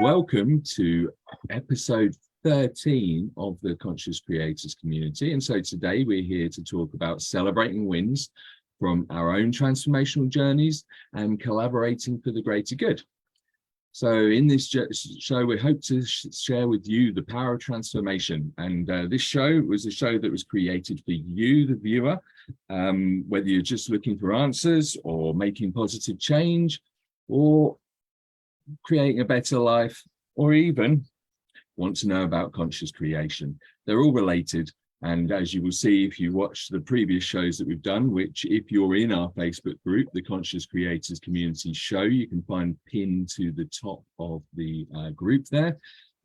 Welcome to episode 13 of the Conscious Creators community. And so today we're here to talk about celebrating wins from our own transformational journeys and collaborating for the greater good. So in this show, we hope to share with you the power of transformation. And this show was a show that was created for you, the viewer, whether you're just looking for answers or making positive change or creating a better life, or even want to know about conscious creation. They're all related. And as you will see, if you watch the previous shows that we've done, which if you're in our Facebook group, the Conscious Creators Community Show, you can find pinned to the top of the group there,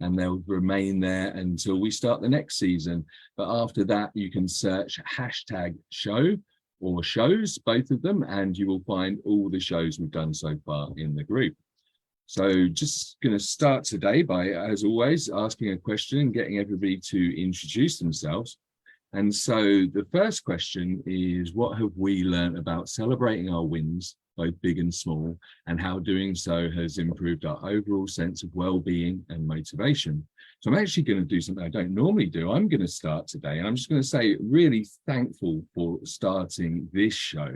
and they'll remain there until we start the next season. But after that, you can search hashtag show or shows, both of them, and you will find all the shows we've done so far in the group. So just going to start today by, as always, asking a question and getting everybody to introduce themselves. And so the first question is, what have we learned about celebrating our wins, both big and small, and how doing so has improved our overall sense of well-being and motivation? So I'm actually going to do something I don't normally do. I'm going to start today, and I'm just going to say really thankful for starting this show.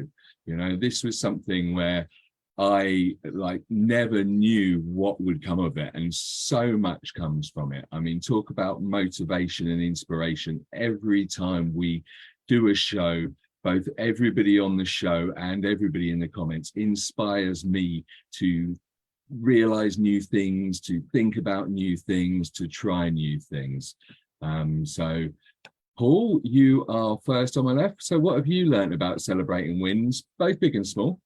You know, this was something where I never knew what would come of it, and so much comes from it. I mean, talk about motivation and inspiration. Every time we do a show, both everybody on the show and everybody in the comments inspires me to realize new things, to think about new things, to try new things. So Paul, you are first on my left. So what have you learned about celebrating wins, both big and small?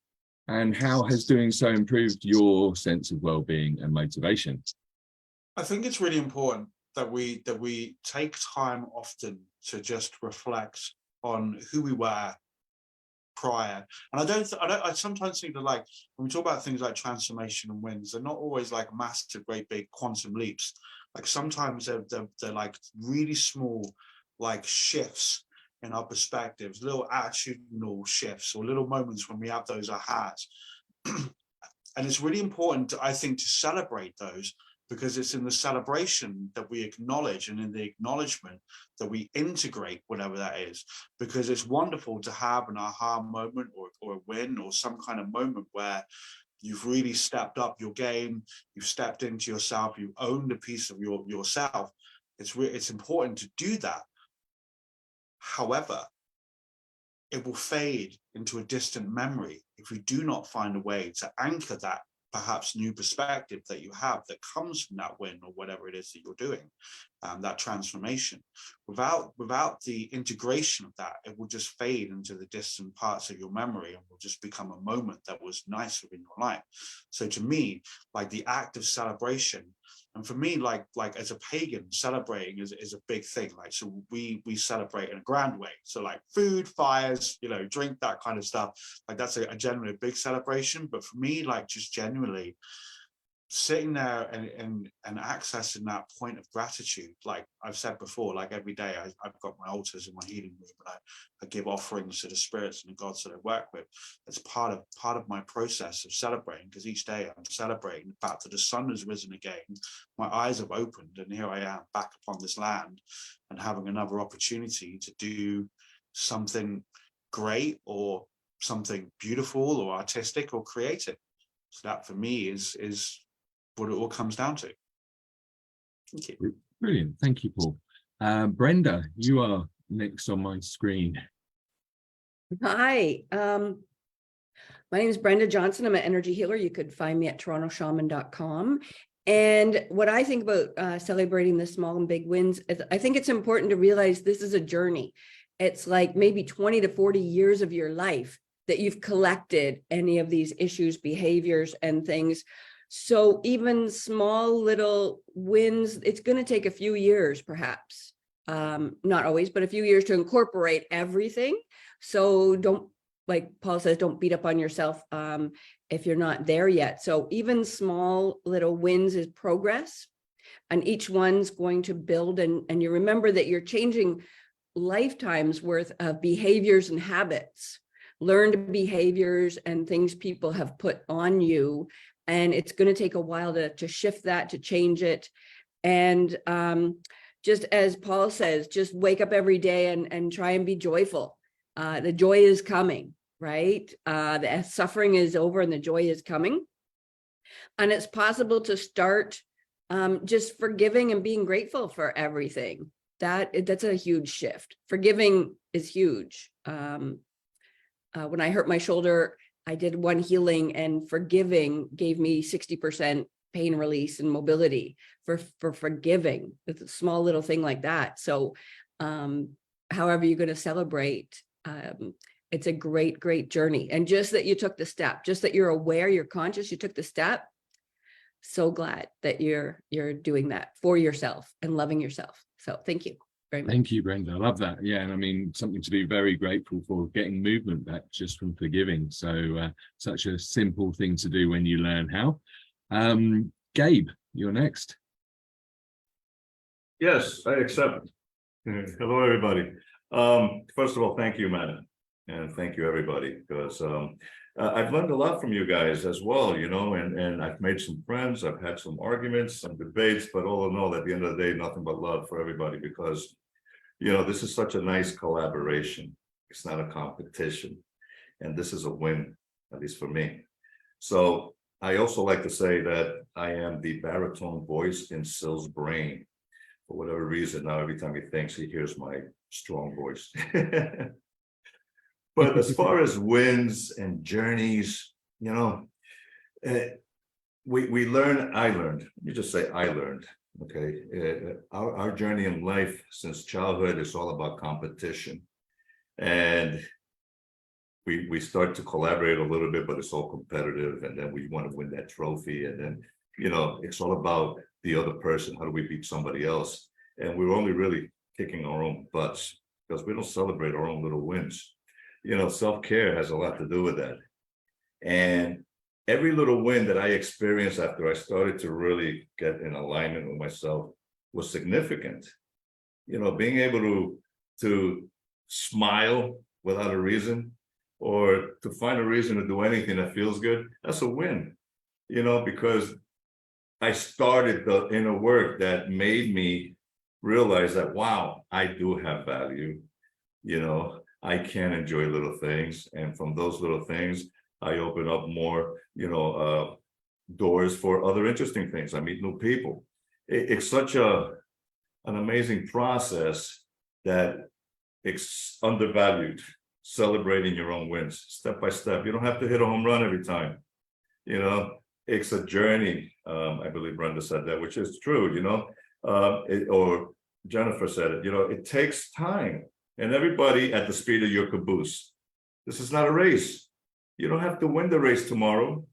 And how has doing so improved your sense of well-being and motivation? I think it's really important that we take time often to just reflect on who we were prior. And I sometimes think that, like, when we talk about things like transformation and wins, they're not always like massive, great big quantum leaps. Like sometimes they're like really small, like shifts in our perspectives, little attitudinal shifts, or little moments when we have those ahas. And it's really important, I think, to celebrate those, because it's in the celebration that we acknowledge, and in the acknowledgement that we integrate whatever that is. Because it's wonderful to have an aha moment or a win, or some kind of moment where you've really stepped up your game, you've stepped into yourself, you've owned a piece of yourself. It's important to do that. However, it will fade into a distant memory if we do not find a way to anchor that perhaps new perspective that you have that comes from that win or whatever it is that you're doing, that transformation. Without the integration of that, it will just fade into the distant parts of your memory and will just become a moment that was nice within your life. So to me, like the act of celebration, and for me, like as a pagan, celebrating is a big thing. Like, so we celebrate in a grand way. So like food, fires, drink, that kind of stuff. Like that's a generally big celebration. But for me, like just genuinely sitting there and accessing that point of gratitude, like I've said before, like every day I've got my altars in my healing room, and I give offerings to the spirits and the gods that I work with. It's part of my process of celebrating, because each day I'm celebrating the fact that the sun has risen again, my eyes have opened, and here I am back upon this land and having another opportunity to do something great, or something beautiful or artistic or creative. So that for me is what it all comes down to. Thank you. Brilliant. Thank you, Paul. Brenda, you are next on my screen. Hi. My name is Brenda Johnson. I'm an energy healer. You could find me at torontoshaman.com. And what I think about celebrating the small and big wins is, I think it's important to realize this is a journey. It's like maybe 20 to 40 years of your life that you've collected any of these issues, behaviors, and things. So even small little wins, it's going to take a few years, perhaps, not always, but a few years to incorporate everything. So don't, like Paul says, don't beat up on yourself if you're not there yet. So even small little wins is progress, and each one's going to build. And you remember that you're changing lifetimes worth of behaviors and habits, learned behaviors and things people have put on you And it's going to take a while to shift that, to change it. And just as Paul says, just wake up every day and try and be joyful. The joy is coming, right? The suffering is over and the joy is coming. And it's possible to start just forgiving and being grateful for everything. That's a huge shift. Forgiving is huge. When I hurt my shoulder, I did one healing, and forgiving gave me 60% pain release and mobility for forgiving. It's a small little thing like that. So however you're going to celebrate, it's a great, great journey. And just that you took the step, just that you're aware, you're conscious, you took the step. So glad that you're doing that for yourself and loving yourself. So thank you very much. Thank you, Brenda. I love that. Yeah, and I mean, something to be very grateful for, getting movement back just from forgiving. So such a simple thing to do when you learn how. Gabe, you're next. Yes, I accept. Hello, everybody. First of all, thank you, Matt, and thank you, everybody, because I've learned a lot from you guys as well, you know, and I've made some friends, I've had some arguments, some debates, but all in all, at the end of the day, nothing but love for everybody, because, you know, this is such a nice collaboration. It's not a competition, and this is a win, at least for me. So I also like to say that I am the baritone voice in Syl's brain. For whatever reason, now every time he thinks, he hears my strong voice. But as far as wins and journeys, you know, we learn, I learned, let me just say I learned, okay? Our journey in life since childhood is all about competition. And we start to collaborate a little bit, but it's all competitive. And then we want to win that trophy. And then, you know, it's all about the other person. How do we beat somebody else? And we're only really kicking our own butts because we don't celebrate our own little wins. You know, self-care has a lot to do with that. And every little win that I experienced after I started to really get in alignment with myself was significant. You know, being able to smile without a reason, or to find a reason to do anything that feels good, that's a win. You know, because I started the inner work that made me realize that, wow, I do have value. You know, I can enjoy little things. And from those little things, I open up more, you know, doors for other interesting things. I meet new people. It's such an amazing process that it's undervalued, celebrating your own wins step by step. You don't have to hit a home run every time. You know, it's a journey. I believe Brenda said that, which is true, you know, or Jennifer said it, you know, it takes time. And everybody at the speed of your caboose. This is not a race. You don't have to win the race tomorrow,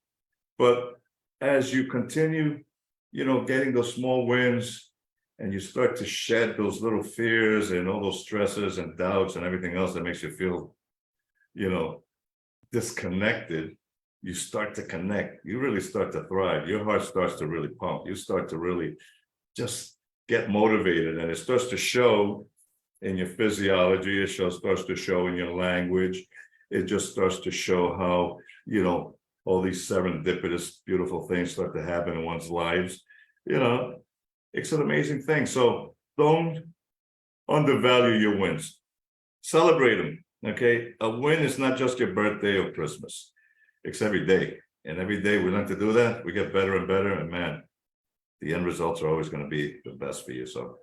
but as you continue, you know, getting those small wins, and you start to shed those little fears and all those stresses and doubts and everything else that makes you feel, you know, disconnected, you start to connect. You really start to thrive. Your heart starts to really pump. You start to really just get motivated, and it starts to show in your physiology. It starts to show in your language. It just starts to show how, you know, all these serendipitous, beautiful things start to happen in one's lives. You know, it's an amazing thing. So don't undervalue your wins. Celebrate them, okay? A win is not just your birthday or Christmas. It's every day. And every day we learn to do that, we get better and better. And man, the end results are always going to be the best for you. So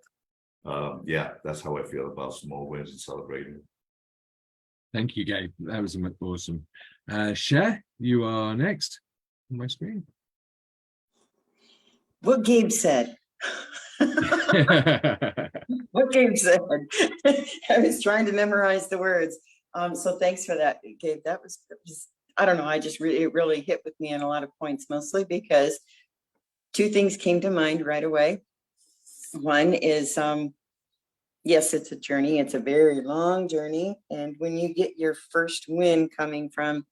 yeah, that's how I feel about small wins and celebrating. Thank you, Gabe. That was awesome. Cher, you are next on my screen. What Gabe said. What Gabe said. I was trying to memorize the words. So thanks for that, Gabe. That was I don't know. It really hit with me on a lot of points, mostly because two things came to mind right away. One is, yes, it's a journey. It's a very long journey. And when you get your first win coming from,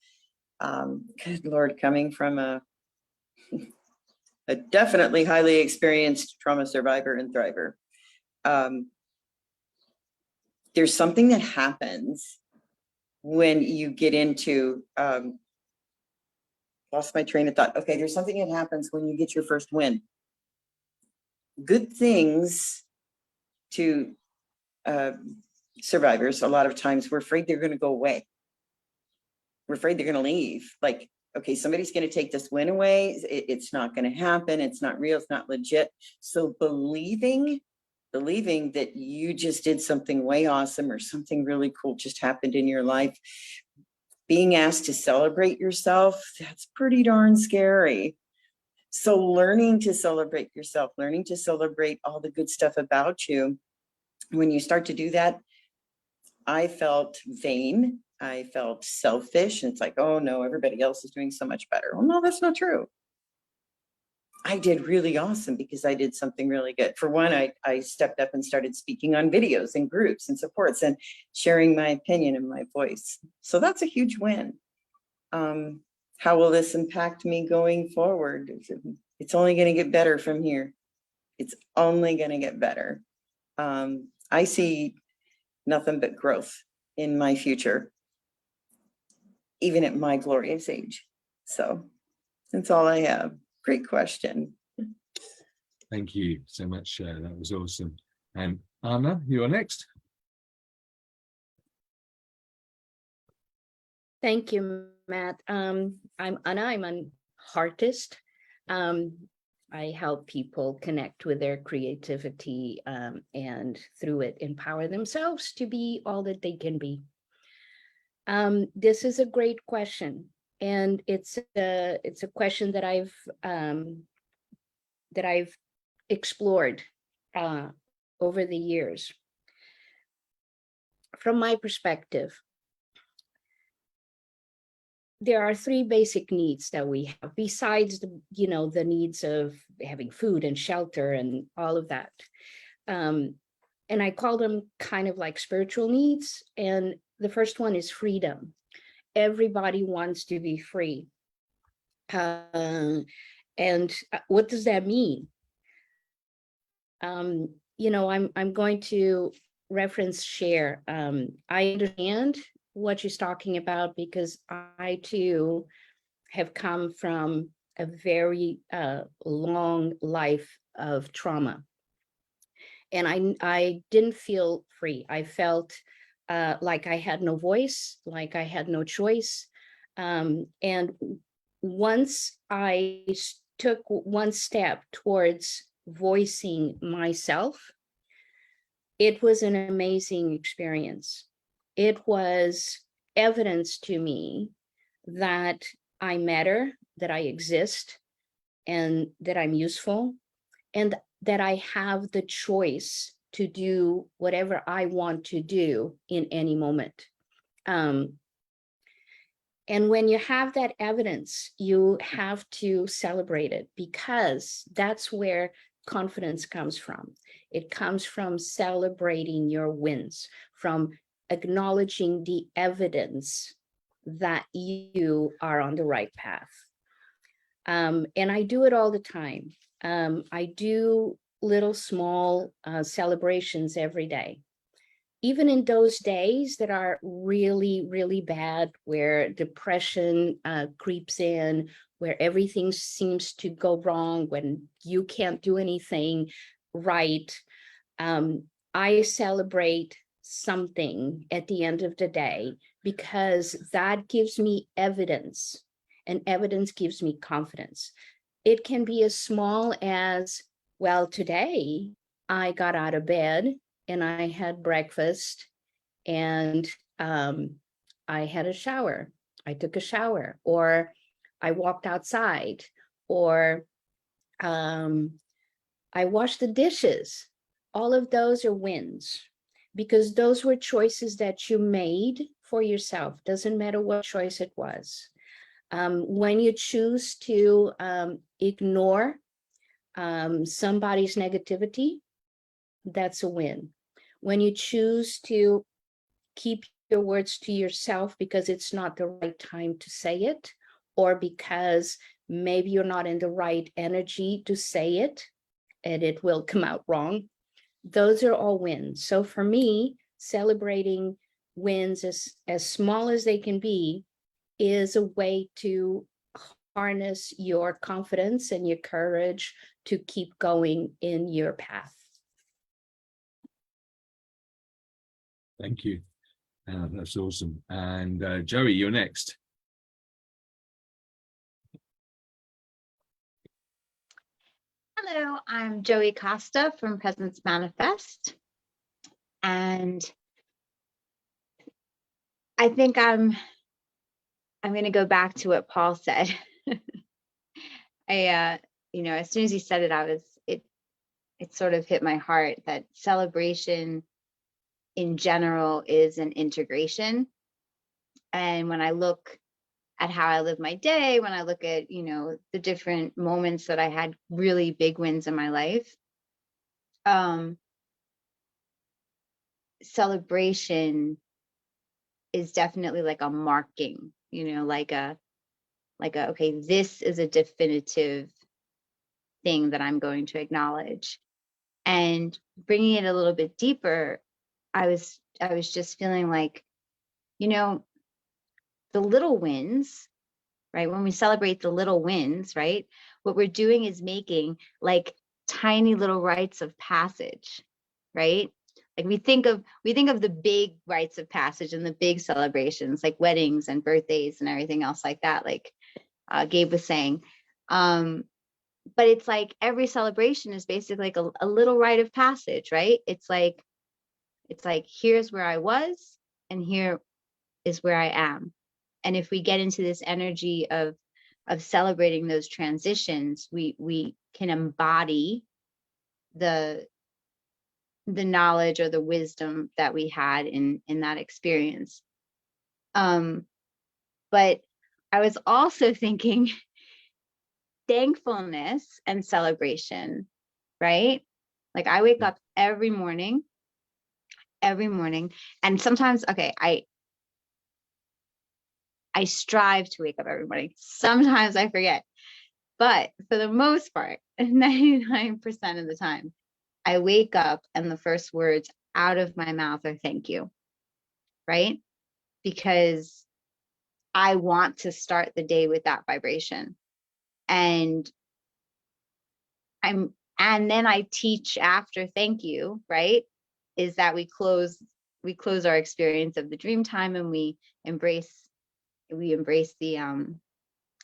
good Lord, coming from a definitely highly experienced trauma survivor and thriver, there's something that happens when you get into, lost my train of thought. Okay, there's something that happens when you get your first win. Good things to survivors, a lot of times we're afraid they're going to go away. We're afraid they're going to leave. Like, okay, somebody's going to take this win away. It's not going to happen. It's not real. It's not legit. So believing that you just did something way awesome or something really cool just happened in your life, being asked to celebrate yourself, that's pretty darn scary. So learning to celebrate yourself, learning to celebrate all the good stuff about you. When you start to do that, I felt vain. I felt selfish. And it's like, oh no, everybody else is doing so much better. Well, no, that's not true. I did really awesome because I did something really good. For one, I stepped up and started speaking on videos and groups and supports and sharing my opinion and my voice. So that's a huge win. How will this impact me going forward? It's only going to get better from here. It's only going to get better. I see nothing but growth in my future, even at my glorious age. So that's all I have. Great question. Thank you so much. That was awesome. And Anna, you're next. Thank you, Matt. I'm Anna. I'm an artist. I help people connect with their creativity and through it empower themselves to be all that they can be. This is a great question. And it's a question that I've explored over the years. From my perspective, there are three basic needs that we have besides the needs of having food and shelter and all of that. And I call them kind of like spiritual needs. And the first one is freedom. Everybody wants to be free. And what does that mean? I'm going to reference share. I understand what she's talking about because I too have come from a very long life of trauma. And I didn't feel free. I felt like I had no voice, like I had no choice. And once I took one step towards voicing myself, it was an amazing experience. It was evidence to me that I matter, that I exist, and that I'm useful, and that I have the choice to do whatever I want to do in any moment. And when you have that evidence, you have to celebrate it because that's where confidence comes from. It comes from celebrating your wins, from acknowledging the evidence that you are on the right path. And I do it all the time. I do little small celebrations every day. Even in those days that are really, really bad, where depression creeps in, where everything seems to go wrong, when you can't do anything right, I celebrate something at the end of the day because that gives me evidence, and evidence gives me confidence. It can be as small as, well, today I got out of bed and I had breakfast and I had a shower. I took a shower, or I walked outside, or I washed the dishes. All of those are wins because those were choices that you made for yourself. Doesn't matter what choice it was. When you choose to ignore somebody's negativity, that's a win. When you choose to keep your words to yourself because it's not the right time to say it, or because maybe you're not in the right energy to say it and it will come out wrong, those are all wins. So for me, celebrating wins as small as they can be is a way to harness your confidence and your courage to keep going in your path. Thank you. That's awesome. And Joey, you're next. Hello, I'm Joey Costa from Presence Manifest. And I think I'm going to go back to what Paul said. As soon as he said it, it sort of hit my heart that celebration in general is an integration. And when I look at how I live my day, when I look at, the different moments that I had really big wins in my life, celebration is definitely like a marking, okay, this is a definitive thing that I'm going to acknowledge. And bringing it a little bit deeper, I was just feeling like, the little wins, right? When we celebrate the little wins, right? What we're doing is making like tiny little rites of passage, right? Like we think of the big rites of passage and the big celebrations, like weddings and birthdays and everything else like that, like Gabe was saying. But it's like every celebration is basically like a little rite of passage, right? It's like here's where I was and here is where I am. And if we get into this energy of celebrating those transitions, we can embody the knowledge or the wisdom that we had in that experience. But I was also thinking thankfulness and celebration, right? Like I wake up every morning, and sometimes, okay, I strive to wake up every morning. Sometimes I forget, but for the most part, 99% of the time, I wake up and the first words out of my mouth are thank you, right? Because I want to start the day with that vibration. And then I teach after thank you, right? Is that we close our experience of the dream time and we embrace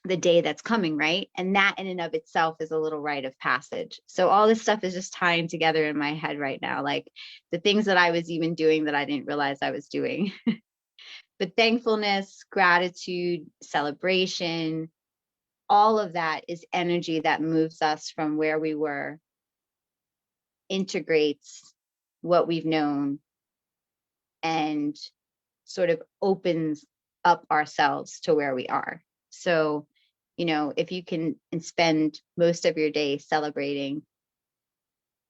the day that's coming, right? And that in and of itself is a little rite of passage. So all this stuff is just tying together in my head right now, like the things that I was even doing that I didn't realize I was doing. But thankfulness, gratitude, celebration, all of that is energy that moves us from where we were, integrates what we've known, and sort of opens up ourselves to where we are. So, if you can spend most of your day celebrating,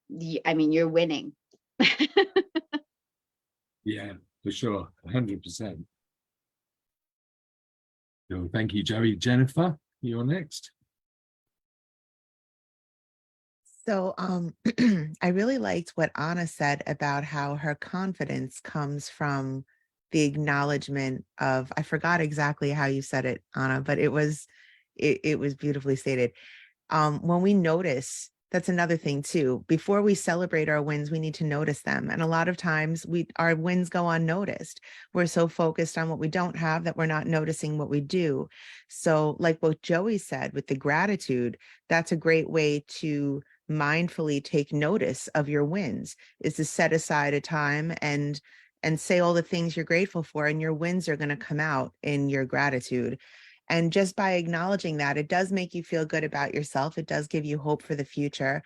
you're winning. Yeah, for sure. 100%. So thank you, Joey. Jennifer, you're next. So I really liked what Anna said about how her confidence comes from the acknowledgement of, I forgot exactly how you said it, Anna, but it was beautifully stated. When we notice, that's another thing too. Before we celebrate our wins, we need to notice them. And a lot of times our wins go unnoticed. We're so focused on what we don't have that we're not noticing what we do. So like what Joey said with the gratitude, that's a great way to mindfully take notice of your wins, is to set aside a time and say all the things you're grateful for, and your wins are going to come out in your gratitude. And just by acknowledging that, it does make you feel good about yourself. It does give you hope for the future.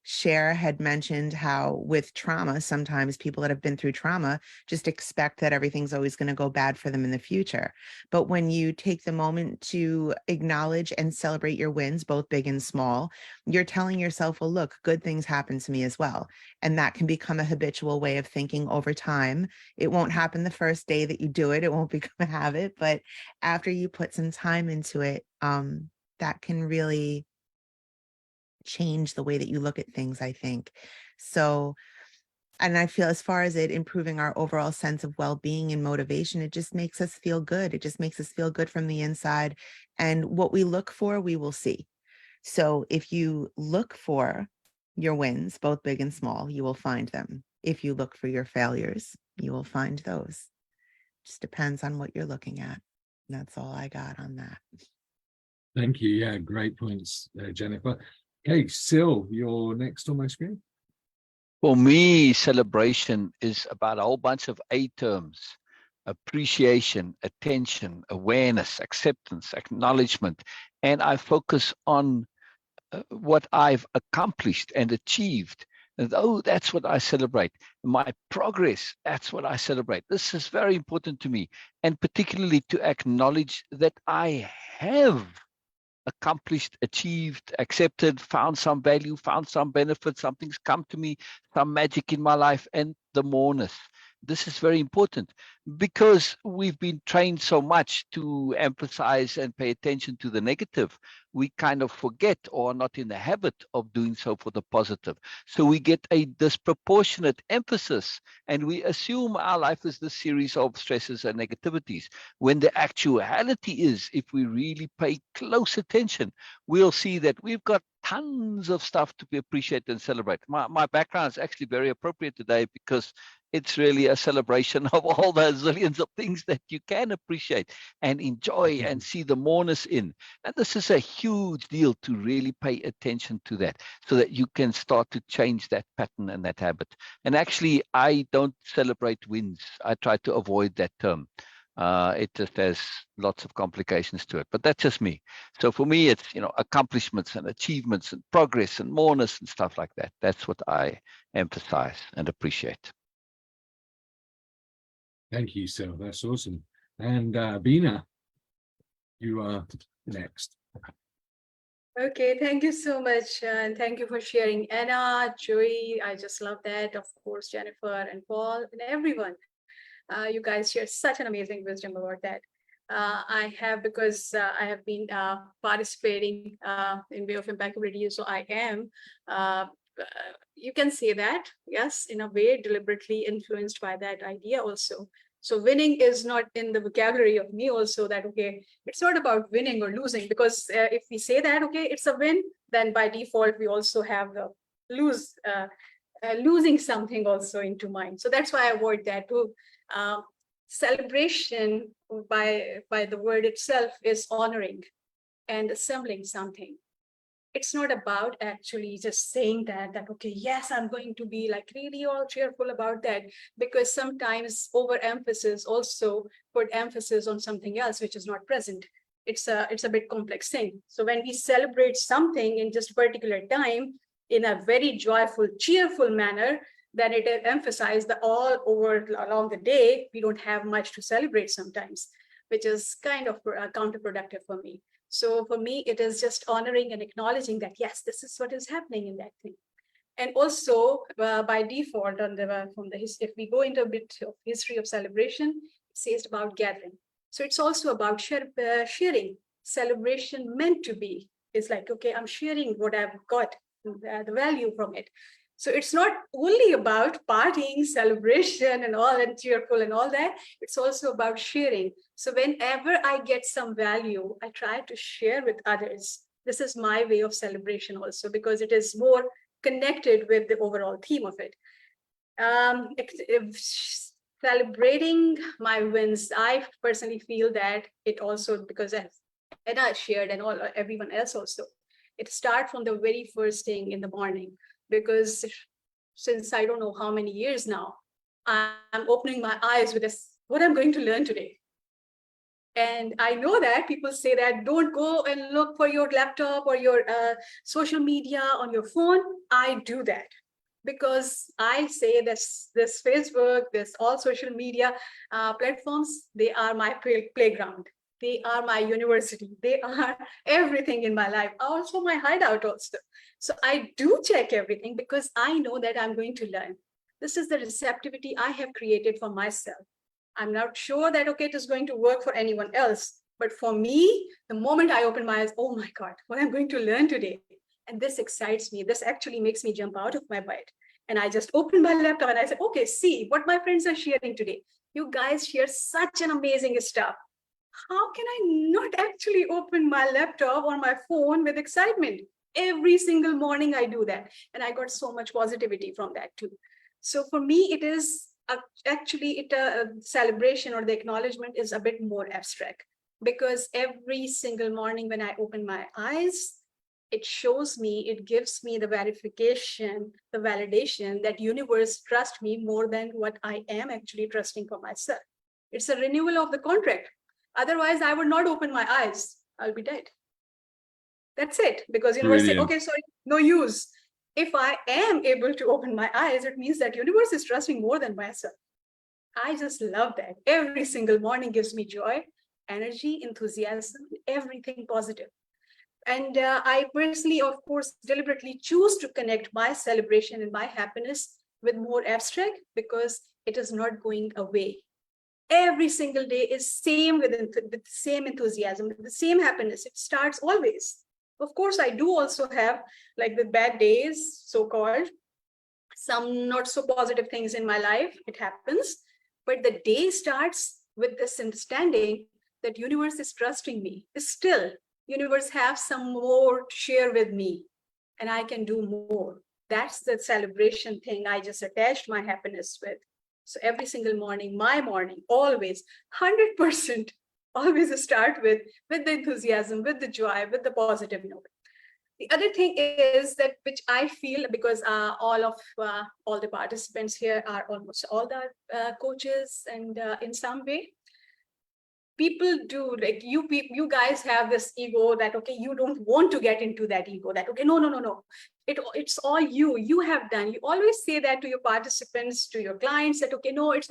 Cher had mentioned how with trauma, sometimes people that have been through trauma just expect that everything's always going to go bad for them in the future. But when you take the moment to acknowledge and celebrate your wins, both big and small, you're telling yourself, well, look, good things happen to me as well. And that can become a habitual way of thinking over time. It won't happen the first day that you do it. It won't become a habit. But after you put some time into it, that can really change the way that you look at things, I think. So And I feel as far as it improving our overall sense of well-being and motivation, it just makes us feel good. It just makes us feel good from the inside. And what we look for, we will see. So if you look for your wins, both big and small, you will find them. If you look for your failures, you will find those. Just depends on what you're looking at. And that's all I got on that. Thank you. Yeah, great points, Jennifer. Okay, Sil, you're next on my screen. For me, celebration is about a whole bunch of A terms: appreciation, attention, awareness, acceptance, acknowledgement. And I focus on what I've accomplished and achieved. And oh, that's what I celebrate. My progress, that's what I celebrate. This is very important to me. And particularly to acknowledge that I have accomplished, achieved, accepted, found some value, found some benefit, something's come to me, some magic in my life, and the moreness. This is very important because we've been trained so much to emphasize and pay attention to the negative. We kind of forget or are not in the habit of doing so for the positive. So we get a disproportionate emphasis and we assume our life is this series of stresses and negativities, when the actuality is, if we really pay close attention, we'll see that we've got tons of stuff to be appreciated and celebrate. My background is actually very appropriate today because it's really a celebration of all those zillions of things that you can appreciate and enjoy and see the moreness in. And this is a huge deal to really pay attention to that so that you can start to change that pattern and that habit. And actually, I don't celebrate wins. I try to avoid that term. It just has lots of complications to it, but that's just me. So for me, it's, accomplishments and achievements and progress and moreness and stuff like that. That's what I emphasize and appreciate. Thank you, Sil. That's awesome. And Bina, you are next. Okay, thank you so much. And thank you for sharing. Anna, Joey, I just love that. Of course, Jennifer and Paul and everyone. You guys share such an amazing wisdom about that. I have, because I have been participating in Way of Impeccability, so I am, you can say that, yes, in a way, deliberately influenced by that idea also. So winning is not in the vocabulary of me also, that, okay, it's not about winning or losing, because if we say that, okay, it's a win, then by default, we also have the losing something also into mind. So that's why I avoid that too. Celebration by the word itself is honoring and assembling something. It's not about actually just saying that okay, yes, I'm going to be like really all cheerful about that, because sometimes overemphasis also put emphasis on something else which is not present. It's a bit complex thing. So when we celebrate something in just a particular time in a very joyful, cheerful manner, then it emphasizes that all over along the day, we don't have much to celebrate sometimes, which is kind of counterproductive for me. So for me, it is just honoring and acknowledging that, yes, this is what is happening in that thing. And also by default, if we go into a bit of history of celebration, it says about gathering. So it's also about sharing. Celebration meant to be. It's like, okay, I'm sharing what I've got, the value from it. So it's not only about partying, celebration and all, and cheerful and all that. It's also about sharing. So whenever I get some value, I try to share with others. This is my way of celebration also, because it is more connected with the overall theme of it. Celebrating my wins, I personally feel that it also, because as Anna shared and everyone else also, it starts from the very first thing in the morning. Because since I don't know how many years now, I'm opening my eyes with this, what I'm going to learn today. And I know that people say that don't go and look for your laptop or your social media on your phone. I do that because I say this Facebook, this all social media platforms, they are my playground. They are my university. They are everything in my life. Also my hideout also. So I do check everything because I know that I'm going to learn. This is the receptivity I have created for myself. I'm not sure that, okay, it is going to work for anyone else. But for me, the moment I open my eyes, oh my God, what I'm going to learn today. And this excites me. This actually makes me jump out of my bed. And I just opened my laptop and I said, okay, see what my friends are sharing today. You guys share such an amazing stuff. How can I not actually open my laptop or my phone with excitement? Every single morning I do that. And I got so much positivity from that too. So for me, it is actually a celebration, or the acknowledgement is a bit more abstract, because every single morning when I open my eyes, it shows me, it gives me the verification, the validation that universe trusts me more than what I am actually trusting for myself. It's a renewal of the contract. Otherwise, I would not open my eyes. I'll be dead. That's it. Because universe say, okay, sorry, no use. If I am able to open my eyes, it means that universe is trusting more than myself. I just love that. Every single morning gives me joy, energy, enthusiasm, everything positive. And I personally, of course, deliberately choose to connect my celebration and my happiness with more abstract, because it is not going away. Every single day is same with the same enthusiasm, with the same happiness. It starts always. Of course, I do also have like the bad days, so-called, some not so positive things in my life. It happens. But the day starts with this understanding that universe is trusting me. Still, universe have some more to share with me, and I can do more. That's the celebration thing I just attached my happiness with. So every single morning, my morning, always 100% always start with the enthusiasm, with the joy, with the positive note. The other thing is that, which I feel, because all the participants here are almost all the coaches, and in some way, people do, like you guys have this ego that, okay, you don't want to get into that ego, that, okay, no. It's all you have done. You always say that to your participants, to your clients, that, okay, no, it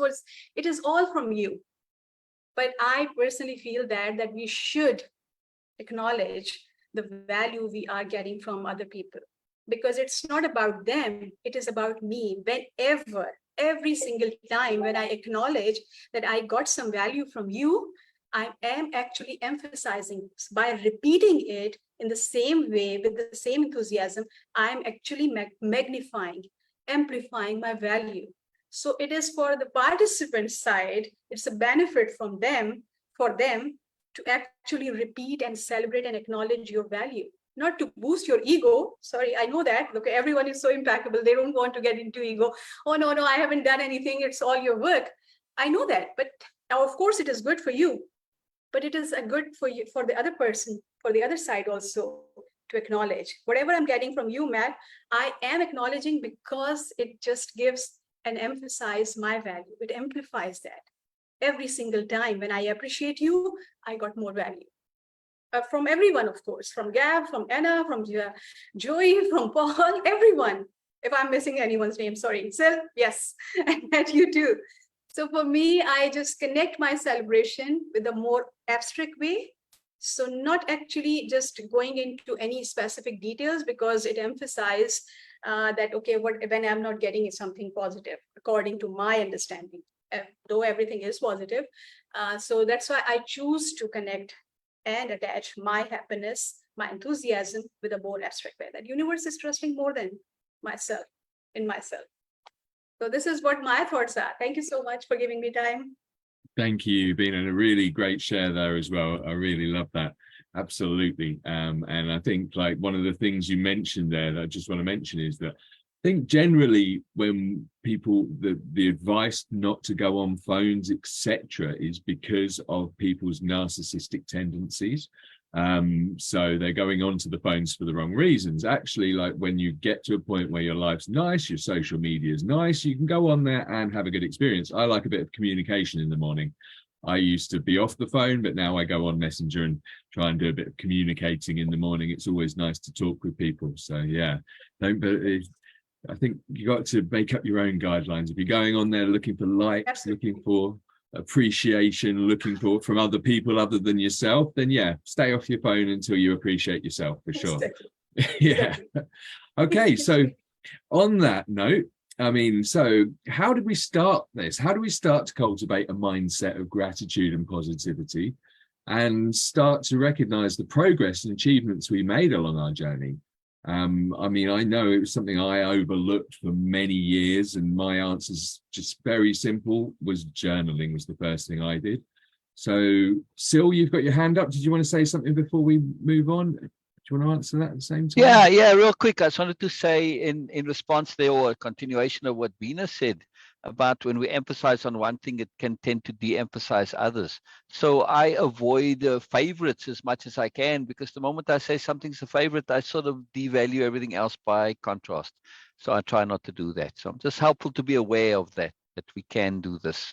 is all from you. But I personally feel that we should acknowledge the value we are getting from other people, because it's not about them, it is about me. Every single time when I acknowledge that I got some value from you, I am actually emphasizing, by repeating it in the same way, with the same enthusiasm, I'm actually magnifying, amplifying my value. So it is for the participant side, it's a benefit for them to actually repeat and celebrate and acknowledge your value, not to boost your ego. Sorry, I know that. Okay, everyone is so impeccable. They don't want to get into ego. Oh, no, I haven't done anything. It's all your work. I know that. But of course, it is good for you. But it is a good for you, for the other person, for the other side also, to acknowledge whatever I'm getting from you, Matt. I am acknowledging, because it just gives and emphasize my value. It amplifies that. Every single time when I appreciate you, I got more value. From everyone, of course, from Gab, from Anna, from Joey, from Paul, everyone. If I'm missing anyone's name, sorry. Sil, yes, and you too. So for me, I just connect my celebration with a more abstract way. So not actually just going into any specific details, because it emphasizes that, okay, when I'm not getting something positive, according to my understanding, though everything is positive. So that's why I choose to connect and attach my happiness, my enthusiasm with a more abstract way, that universe is trusting more than myself, in myself. So this is what my thoughts are. Thank you so much for giving me time. Thank you, Beena, a really great share there as well. I really love that. Absolutely. And I think, like, one of the things you mentioned there that I just want to mention is that I think generally when people, the advice not to go on phones, etc., is because of people's narcissistic tendencies. So they're going onto the phones for the wrong reasons. Actually, like, when you get to a point where your life's nice, your social media is nice, you can go on there and have a good experience. I like a bit of communication in the morning. I used to be off the phone, but now I go on Messenger and try and do a bit of communicating in the morning. It's always nice to talk with people. So yeah, I think you got to make up your own guidelines. If you're going on there looking for likes, Absolutely. looking for appreciation, looking for from other people other than yourself, then yeah, stay off your phone until you appreciate yourself, for sure. Yeah. Okay, so on that note, I mean, so how did we start this? How do we start to cultivate a mindset of gratitude and positivity, and start to recognize the progress and achievements we made along our journey? I mean, I know it was something I overlooked for many years, and my answer's just very simple, was journaling was the first thing I did. So, Sil, you've got your hand up. Did you want to say something before we move on? Do you want to answer that at the same time? Yeah, real quick. I just wanted to say in response there, or a continuation of what Bina said about when we emphasize on one thing, it can tend to de-emphasize others. So I avoid favorites as much as I can, because the moment I say something's a favorite, I sort of devalue everything else by contrast. So I try not to do that. So I'm just helpful to be aware of that we can do this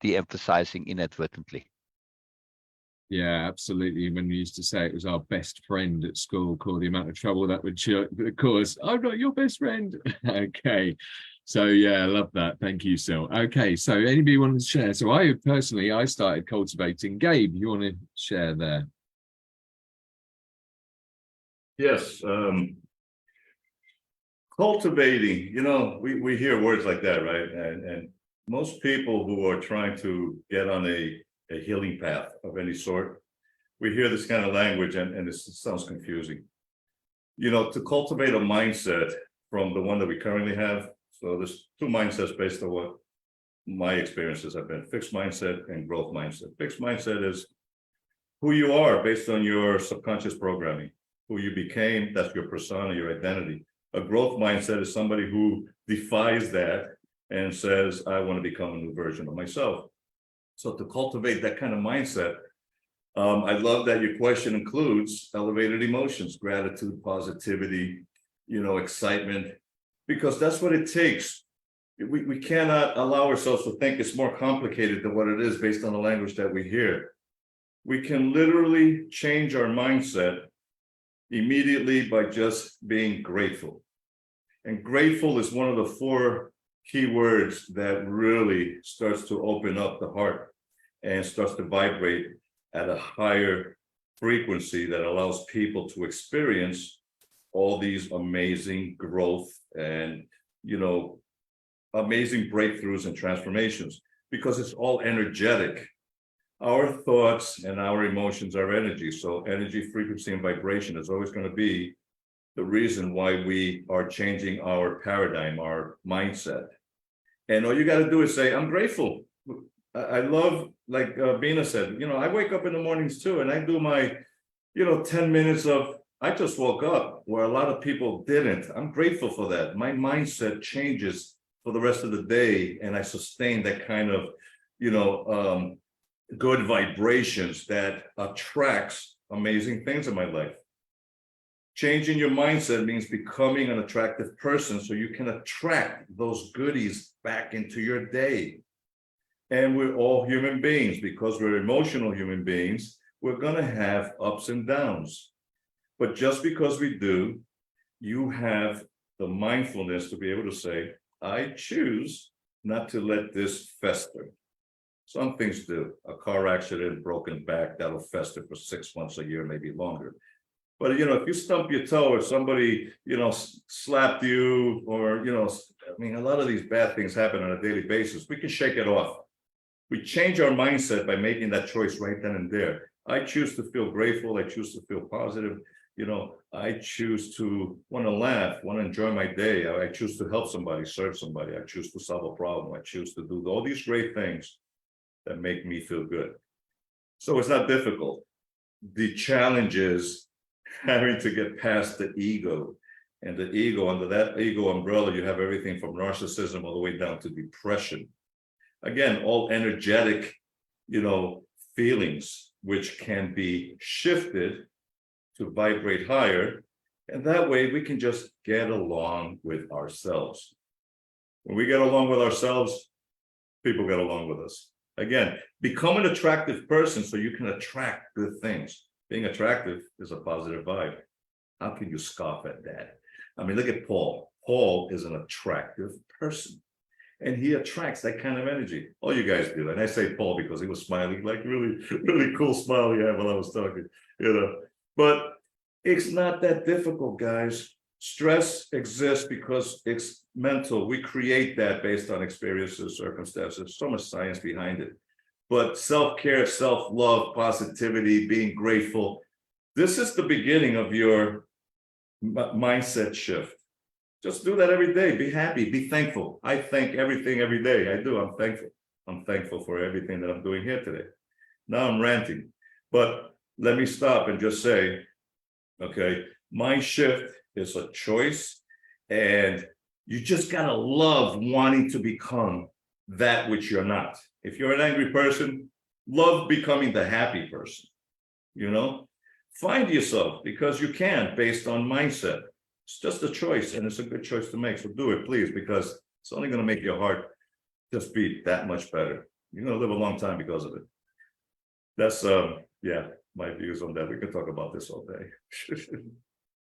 de-emphasizing inadvertently. Yeah, absolutely. When we used to say it was our best friend at school, call the amount of trouble that would cause. I'm not your best friend. Okay. So yeah, I love that. Thank you, Sil. Okay, so anybody want to share? So I started cultivating. Gabe, you want to share there? Yes. Cultivating, we hear words like that, right? And most people who are trying to get on a healing path of any sort, we hear this kind of language and it sounds confusing. To cultivate a mindset from the one that we currently have. So there's two mindsets based on what my experiences have been: fixed mindset and growth mindset. Fixed mindset is who you are based on your subconscious programming, who you became, that's your persona, your identity. A growth mindset is somebody who defies that and says, I want to become a new version of myself. So to cultivate that kind of mindset, I love that your question includes elevated emotions, gratitude, positivity, excitement, because that's what it takes. We cannot allow ourselves to think it's more complicated than what it is based on the language that we hear. We can literally change our mindset immediately by just being grateful. And grateful is one of the 4 key words that really starts to open up the heart and starts to vibrate at a higher frequency that allows people to experience all these amazing growth and, amazing breakthroughs and transformations, because it's all energetic. Our thoughts and our emotions are energy. So energy, frequency, and vibration is always going to be the reason why we are changing our paradigm, our mindset. And all you got to do is say, I'm grateful. I love, like Bina said, I wake up in the mornings too, and I do my, 10 minutes of, I just woke up, where a lot of people didn't. I'm grateful for that. My mindset changes for the rest of the day, and I sustain that kind of, good vibrations that attracts amazing things in my life. Changing your mindset means becoming an attractive person so you can attract those goodies back into your day. And we're all human beings. Because we're emotional human beings, we're going to have ups and downs. But just because we do, you have the mindfulness to be able to say, I choose not to let this fester. Some things do. A car accident, broken back, that'll fester for 6 months, a year, maybe longer. But, if you stump your toe or somebody, slapped you, or, a lot of these bad things happen on a daily basis. We can shake it off. We change our mindset by making that choice right then and there. I choose to feel grateful. I choose to feel positive. I choose to want to laugh, want to enjoy my day. I choose to help somebody, serve somebody. I choose to solve a problem. I choose to do all these great things that make me feel good. So it's not difficult. The challenge is having to get past the ego. And the ego, under that ego umbrella, you have everything from narcissism all the way down to depression. Again, all energetic, feelings, which can be shifted to vibrate higher. And that way we can just get along with ourselves. When we get along with ourselves, people get along with us. Again, become an attractive person so you can attract good things. Being attractive is a positive vibe. How can you scoff at that? Look at Paul. Paul is an attractive person, and he attracts that kind of energy. All you guys do. And I say Paul because he was smiling, like really, really cool smile he had while I was talking, But it's not that difficult, guys. Stress exists because it's mental. We create that based on experiences, circumstances, so much science behind it. But self-care, self-love, positivity, being grateful, this is the beginning of your mindset shift. Just do that every day. Be happy, be thankful. I thank everything every day. I do. I'm thankful. I'm thankful for everything that I'm doing here today. Now I'm ranting, but let me stop and just say, okay, mind shift is a choice, and you just gotta love wanting to become that which you're not. If you're an angry person, love becoming the happy person. You know, find yourself, because you can, based on mindset. It's just a choice, and it's a good choice to make. So do it, please, because it's only going to make your heart just beat that much better. You're going to live a long time because of it. That's yeah, my views on that. We could talk about this all day.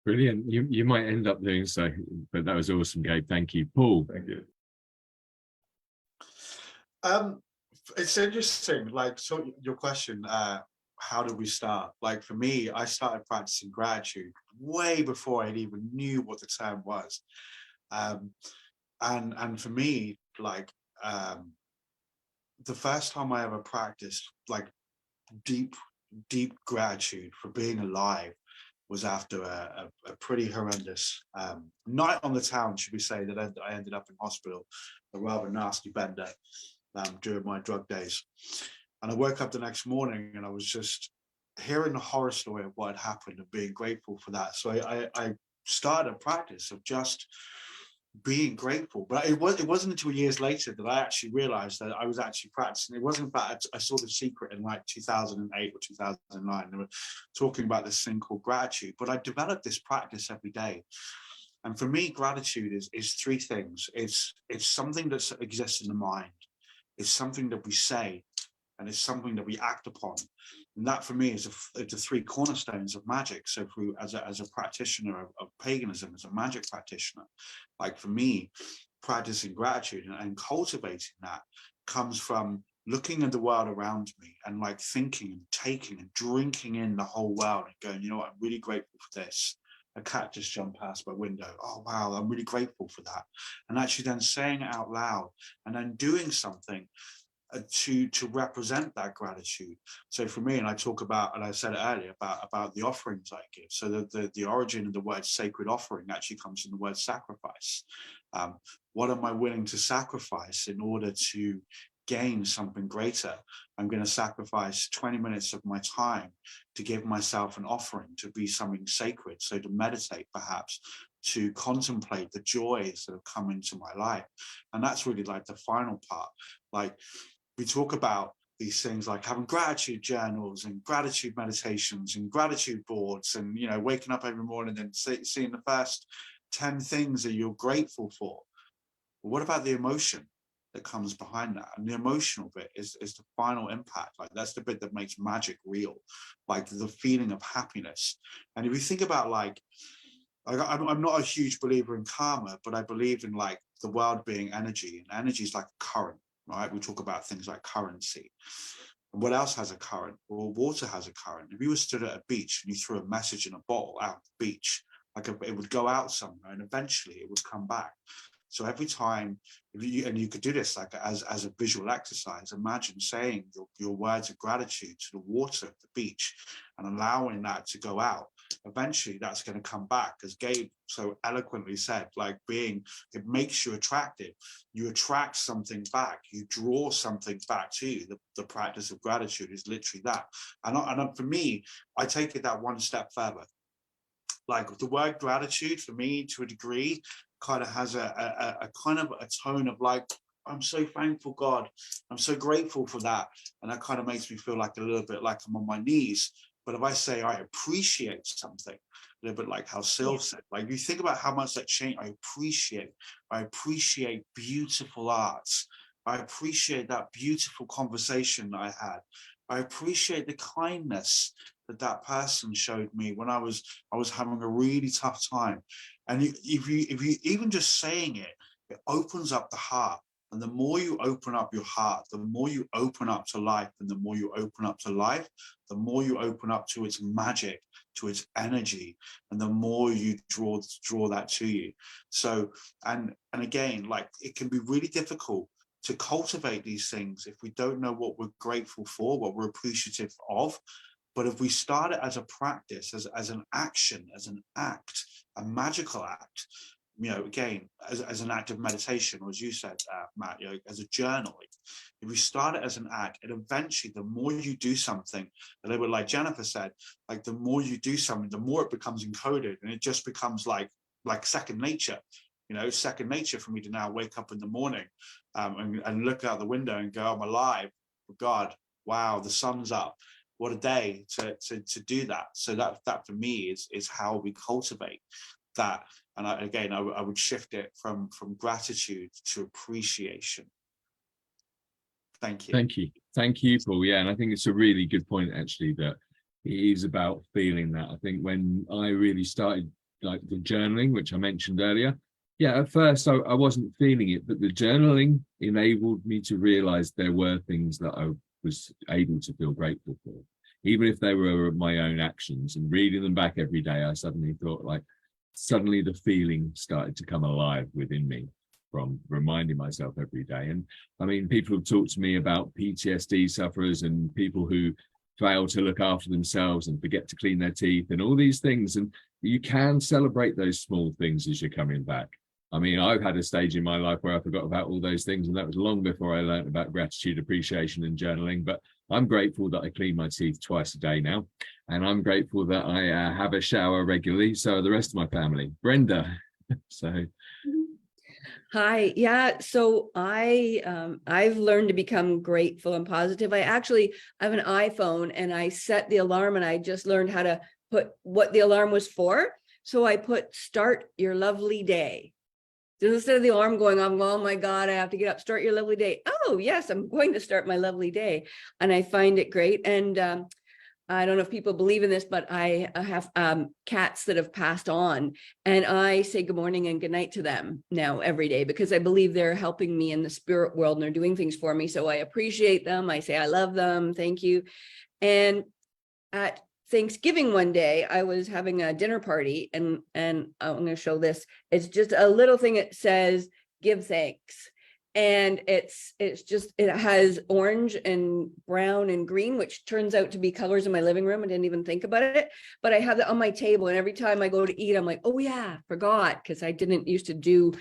Brilliant. You might end up doing so, but that was awesome, Gabe. Thank you. Paul. Thank you. It's interesting, like, so your question, how did we start? Like, for me, I started practicing gratitude way before I even knew what the term was. And for me, like, the first time I ever practiced like deep gratitude for being alive was after a pretty horrendous night on the town, should we say, that I ended up in hospital, a rather nasty bender during my drug days. And I woke up the next morning and I was just hearing the horror story of what had happened and being grateful for that. So I started a practice of just being grateful. But it wasn't until years later that I actually realized that I was actually practicing. It wasn't that I saw The Secret in like 2008 or 2009. They were talking about this thing called gratitude, but I developed this practice every day. And for me, gratitude is three things. It's something that exists in the mind. It's something that we say, and it's something that we act upon. And that for me is the three cornerstones of magic. So as a practitioner of paganism, as a magic practitioner, like for me, practicing gratitude and cultivating that comes from looking at the world around me and like thinking and taking and drinking in the whole world and going, you know what, I'm really grateful for this. A cat just jumped past my window. Oh, wow, I'm really grateful for that. And actually then saying it out loud and then doing something to represent that gratitude. So for me, and I talk about, and I said it earlier, about the offerings I give. So the origin of the word sacred offering actually comes from the word sacrifice. What am I willing to sacrifice in order to gain something greater? I'm going to sacrifice 20 minutes of my time to give myself an offering, to be something sacred. So to meditate, perhaps, to contemplate the joys that have come into my life. And that's really like the final part. Like, we talk about these things like having gratitude journals and gratitude meditations and gratitude boards and, you know, waking up every morning and seeing the first 10 things that you're grateful for. But what about the emotion that comes behind that? And the emotional bit is the final impact. Like, that's the bit that makes magic real, like the feeling of happiness. And if you think about like I'm not a huge believer in karma, but I believe in like the world being energy, and energy is like a current. Right? We talk about things like currency. And what else has a current? Well, water has a current. If you were stood at a beach and you threw a message in a bottle out the beach, like it would go out somewhere and eventually it would come back. So every time, and you could do this like as a visual exercise, imagine saying your words of gratitude to the water at the beach and allowing that to go out. Eventually that's going to come back, as Gabe so eloquently said, like it makes you attractive. You attract something back, you draw something back to you. The practice of gratitude is literally that. And for me, I take it that one step further. Like the word gratitude for me, to a degree, kind of has a kind of a tone of like, I'm so thankful, God, I'm so grateful for that. And that kind of makes me feel like a little bit like I'm on my knees. But if I say I appreciate something, a little bit like how Sil said, like you think about how much that changed. I appreciate beautiful arts. I appreciate that beautiful conversation that I had. I appreciate the kindness that person showed me when I was having a really tough time. And if you even just saying it, it opens up the heart. And the more you open up your heart, the more you open up to life, and the more you open up to life, the more you open up to its magic, to its energy, and the more you draw that to you. So, and again, like it can be really difficult to cultivate these things if we don't know what we're grateful for, what we're appreciative of. But if we start it as a practice, as an action, as an act, a magical act, you know, again, as an act of meditation, or as you said, Matt, you know, as a journaling, if we start it as an act, and eventually the more you do something, a little bit like Jennifer said, like the more you do something, the more it becomes encoded, and it just becomes like second nature. You know, second nature for me to now wake up in the morning and look out the window and go, I'm alive. God, wow, the sun's up. What a day to do that. So that for me is how we cultivate that. And I would shift it from gratitude to appreciation. Thank you. Thank you, Paul. Yeah, and I think it's a really good point, actually, that it is about feeling that. I think when I really started like the journaling, which I mentioned earlier, yeah, at first I wasn't feeling it, but the journaling enabled me to realize there were things that I was able to feel grateful for, even if they were my own actions. And reading them back every day, I suddenly thought, like, suddenly the feeling started to come alive within me from reminding myself every day. And I mean, people have talked to me about PTSD sufferers and people who fail to look after themselves and forget to clean their teeth and all these things. And you can celebrate those small things as you're coming back. I mean, I've had a stage in my life where I forgot about all those things, and that was long before I learned about gratitude, appreciation, and journaling. But I'm grateful that I clean my teeth twice a day now, and I'm grateful that I have a shower regularly. So are the rest of my family. Brenda, so. Hi. Yeah. So I've learned to become grateful and positive. I have an iPhone, and I set the alarm, and I just learned how to put what the alarm was for. So I put start your lovely day. So instead of the alarm going off, oh my God, I have to get up, start your lovely day. Oh yes, I'm going to start my lovely day. And I find it great. And I don't know if people believe in this, but I have cats that have passed on, and I say good morning and good night to them now every day, because I believe they're helping me in the spirit world and they're doing things for me. So I appreciate them. I say, I love them. Thank you. And at Thanksgiving one day, I was having a dinner party, and I'm going to show this. It's just a little thing. It says, give thanks. And it has orange and brown and green, which turns out to be colors in my living room. I didn't even think about it, but I have that on my table. And every time I go to eat, I'm like, oh yeah, forgot, because I didn't used to do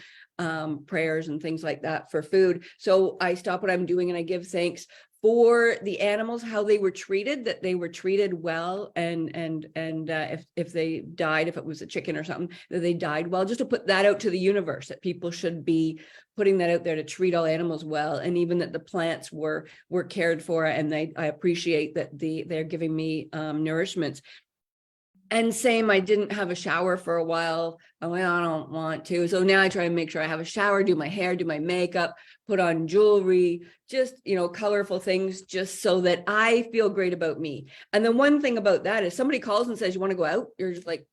prayers and things like that for food. So I stop what I'm doing and I give thanks for the animals, how they were treated, that they were treated well, and if they died, if it was a chicken or something, that they died well, just to put that out to the universe, that people should be putting that out there to treat all animals well, and even that the plants were cared for, and I appreciate that they're giving me nourishments. And same, I didn't have a shower for a while. Oh, I don't want to. So now I try to make sure I have a shower, do my hair, do my makeup, put on jewelry, just, colorful things, just so that I feel great about me. And the one thing about that is somebody calls and says, you want to go out? You're just like,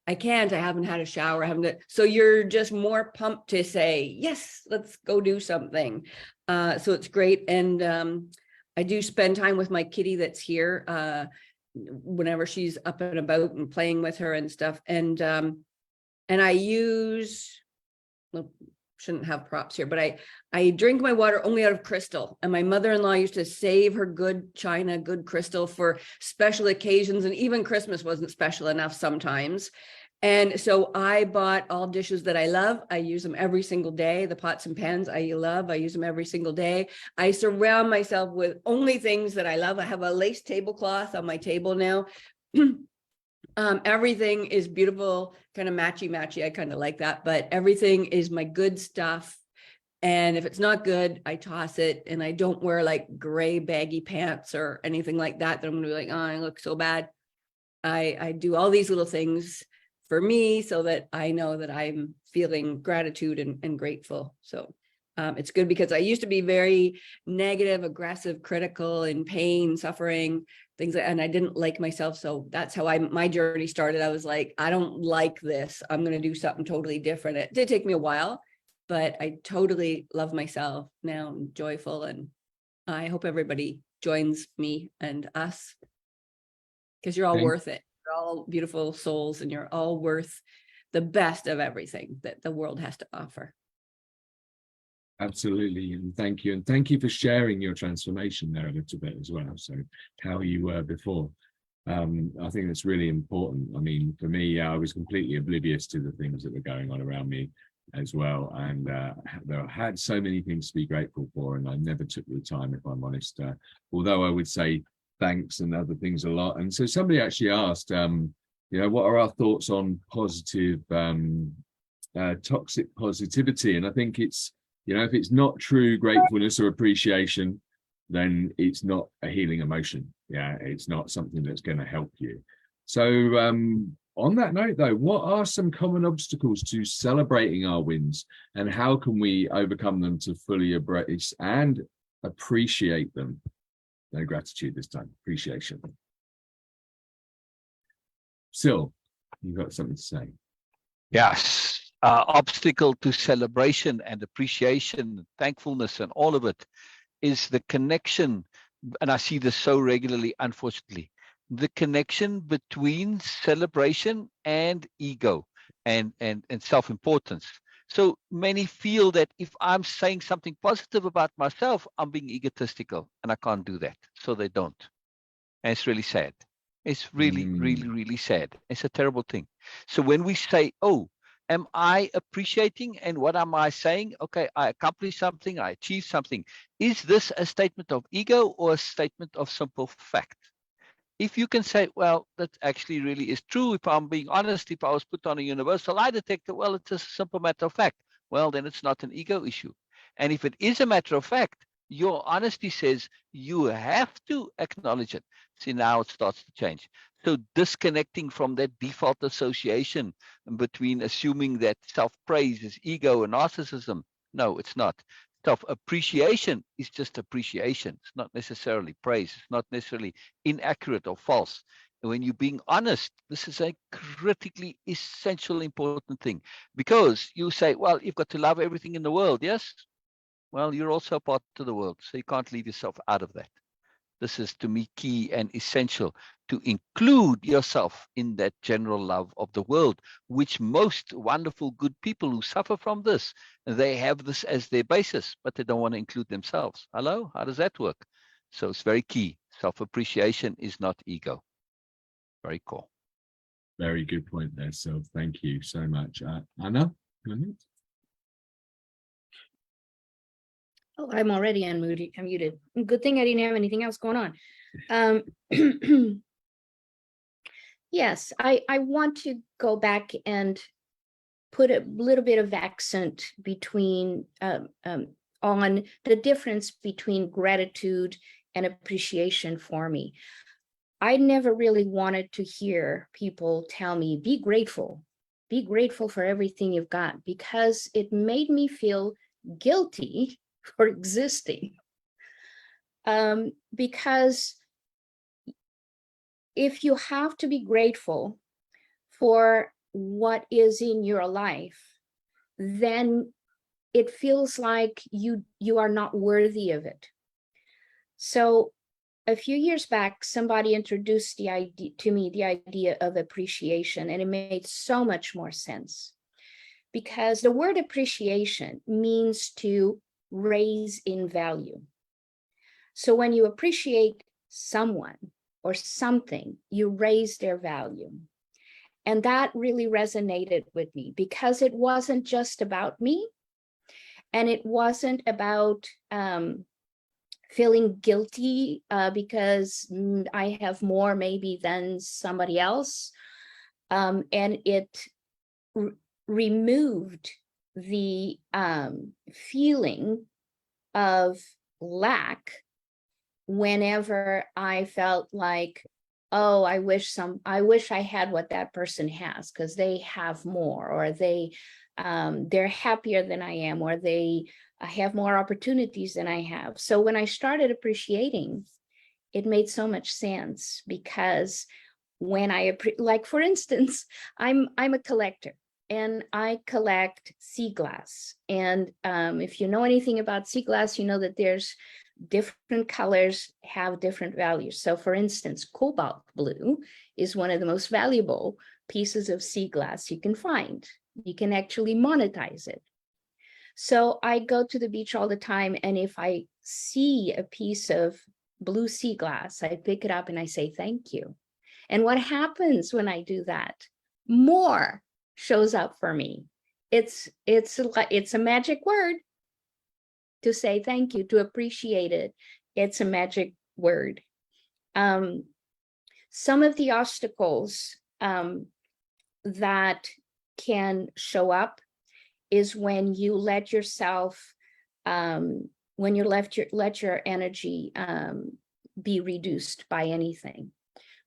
I can't, I haven't had a shower. So you're just more pumped to say, yes, let's go do something. So it's great. And I do spend time with my kitty that's here. Whenever she's up and about, and playing with her and stuff. And I shouldn't have props here, but I drink my water only out of crystal. And my mother-in-law used to save her good china, good crystal for special occasions. And even Christmas wasn't special enough sometimes. And so I bought all dishes that I love. I use them every single day. The pots and pans I love, I use them every single day. I surround myself with only things that I love. I have a lace tablecloth on my table now. Everything is beautiful, kind of matchy. I kind of like that, but everything is my good stuff. And if it's not good, I toss it, and I don't wear like gray baggy pants or anything like that I'm going to be like, oh, I look so bad. I do all these little things for me, so that I know that I'm feeling gratitude and grateful. So it's good, because I used to be very negative, aggressive, critical, in pain, suffering, things, and I didn't like myself. So that's how my journey started. I was like, I don't like this. I'm going to do something totally different. It did take me a while, but I totally love myself now. I'm joyful, and I hope everybody joins me and us, because you're all worth it. You're all beautiful souls, and you're all worth the best of everything that the world has to offer. Absolutely, and thank you for sharing your transformation there a little bit as well. So how you were before. I think that's really important. I mean, for me, I was completely oblivious to the things that were going on around me as well. And I had so many things to be grateful for, and I never took the time, if I'm honest, although I would say thanks and other things a lot. And so somebody actually asked, what are our thoughts on positive, toxic positivity? And I think it's, if it's not true gratefulness or appreciation, then it's not a healing emotion. Yeah, it's not something that's going to help you. So on that note, though, what are some common obstacles to celebrating our wins, and how can we overcome them to fully embrace and appreciate them? No gratitude this time, appreciation. Sil, you've got something to say. Yes, obstacle to celebration and appreciation, thankfulness, and all of it is the connection, and I see this so regularly, unfortunately, the connection between celebration and ego and self-importance. So many feel that if I'm saying something positive about myself, I'm being egotistical, and I can't do that. So they don't. And it's really sad. It's really, really, really sad. It's a terrible thing. So when we say, oh, am I appreciating, and what am I saying? Okay, I accomplished something, I achieved something. Is this a statement of ego or a statement of simple fact? If you can say, well, that actually really is true. If I'm being honest, if I was put on a universal lie detector, well, it's a simple matter of fact. Well, then it's not an ego issue. And if it is a matter of fact, your honesty says you have to acknowledge it. See, now it starts to change. So disconnecting from that default association between assuming that self-praise is ego and narcissism. No, it's not. Self-appreciation is just appreciation. It's not necessarily praise. It's not necessarily inaccurate or false. And when you're being honest, this is a critically essential, important thing. Because you say, well, you've got to love everything in the world, yes? Well, you're also a part of the world, so you can't leave yourself out of that. This is, to me, key and essential, to include yourself in that general love of the world, which most wonderful, good people who suffer from this, they have this as their basis, but they don't want to include themselves. Hello? How does that work? So it's very key. Self-appreciation is not ego. Very cool. Very good point there, Sil. Thank you so much. Anna? Oh, I'm already unmuted. Good thing I didn't have anything else going on. Yes, I want to go back and put a little bit of accent between on the difference between gratitude and appreciation for me. I never really wanted to hear people tell me, be grateful for everything you've got, because it made me feel guilty for existing. Because if you have to be grateful for what is in your life, then it feels like you are not worthy of it. So a few years back, somebody introduced the idea of appreciation, and it made so much more sense, because the word appreciation means to raise in value. So when you appreciate someone or something, you raise their value. And that really resonated with me, because it wasn't just about me, and it wasn't about feeling guilty because I have more maybe than somebody else. And it removed the feeling of lack whenever I felt like, oh, I wish I had what that person has, because they have more, or they're happier than I am, or they have more opportunities than I have. So when I started appreciating, it made so much sense, because when like, for instance, I'm a collector, and I collect sea glass. And if you know anything about sea glass, you know that there's different colors have different values. So for instance, cobalt blue is one of the most valuable pieces of sea glass you can find. You can actually monetize it. So I go to the beach all the time, and if I see a piece of blue sea glass, I pick it up and I say, thank you. And what happens when I do that? More shows up for me. It's a magic word to say thank you, to appreciate it. It's a magic word. Some of the obstacles that can show up is when you let yourself, when you let your energy be reduced by anything.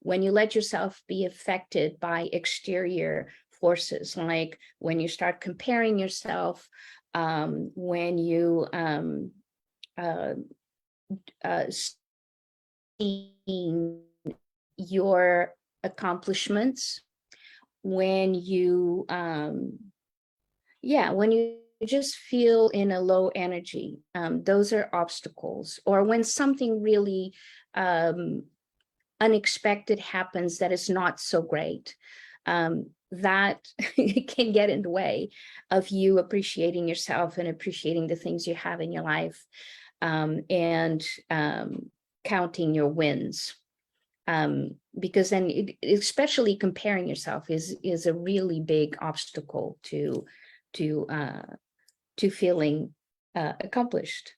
When you let yourself be affected by exterior forces, like when you start comparing yourself, when you seeing your accomplishments, when you when you just feel in a low energy, those are obstacles. Or when something really unexpected happens that is not so great, that can get in the way of you appreciating yourself and appreciating the things you have in your life, and counting your wins. Because then especially comparing yourself is a really big obstacle to feeling accomplished.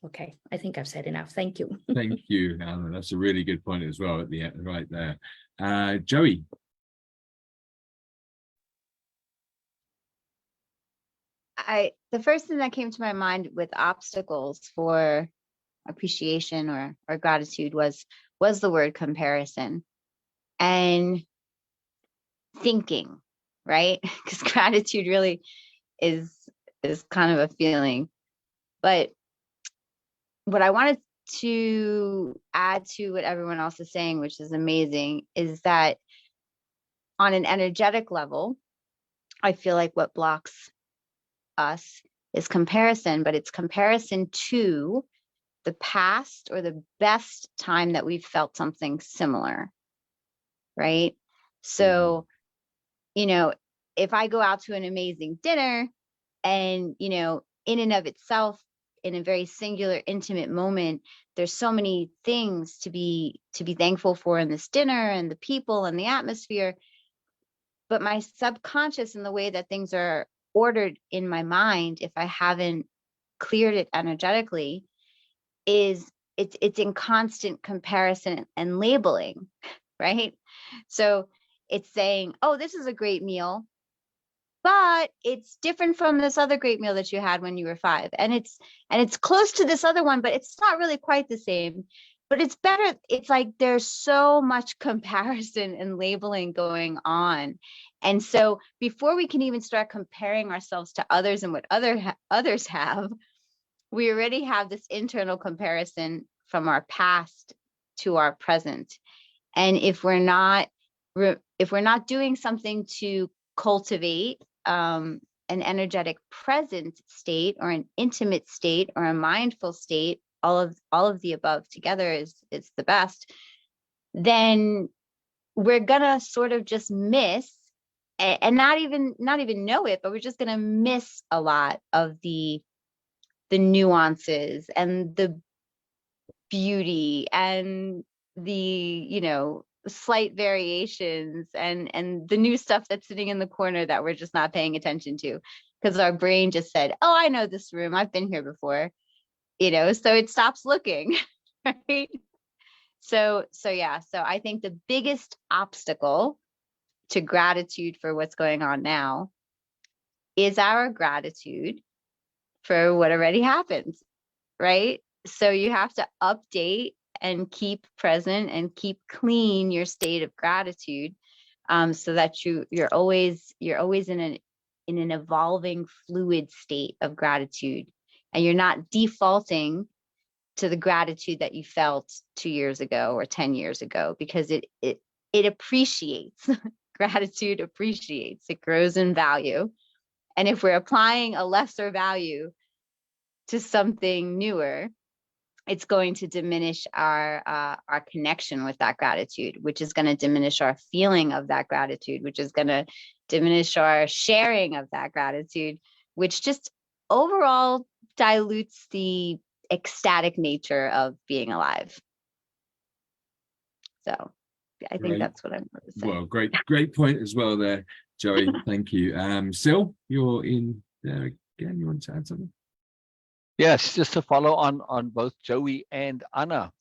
Okay, I think I've said enough. Thank you. Thank you, Anna. That's a really good point as well at the end, right there. Joey. The first thing that came to my mind with obstacles for appreciation or gratitude was the word comparison and thinking, right? Because gratitude really is kind of a feeling. But what I wanted to add to what everyone else is saying, which is amazing, is that on an energetic level, I feel like what blocks us is comparison, but it's comparison to the past or the best time that we've felt something similar, right? So, you know, if I go out to an amazing dinner and, you know, in and of itself, in a very singular, intimate moment, there's so many things to be thankful for in this dinner and the people and the atmosphere. But my subconscious and the way that things are ordered in my mind, if I haven't cleared it energetically, is it's in constant comparison and labeling, right? So it's saying, oh, this is a great meal, but it's different from this other great meal that you had when you were 5. And it's close to this other one, but it's not really quite the same, but it's better. It's like there's so much comparison and labeling going on. And so before we can even start comparing ourselves to others and what others have, we already have this internal comparison from our past to our present. And if we're not doing something to cultivate an energetic present state or an intimate state or a mindful state, all of the above together is the best, then we're gonna sort of just miss and not even know it, but we're just gonna miss a lot of the nuances and the beauty and the, you know, slight variations and the new stuff that's sitting in the corner that we're just not paying attention to because our brain just said, oh, I know this room, I've been here before, you know, so it stops looking, right? So I think the biggest obstacle to gratitude for what's going on now is our gratitude for what already happened, right? So you have to update and keep present and keep clean your state of gratitude, so that you're always in an evolving fluid state of gratitude, and you're not defaulting to the gratitude that you felt 2 years ago or 10 years ago, because it appreciates. Gratitude appreciates, it grows in value. And if we're applying a lesser value to something newer, it's going to diminish our connection with that gratitude, which is going to diminish our feeling of that gratitude, which is going to diminish our sharing of that gratitude, which just overall dilutes the ecstatic nature of being alive. So I think Great. that's what I'm going to say. Well, great point as well there, Joey. Thank you. Sil, you're in there again. You want to add something? Yes, just to follow on both Joey and Anna,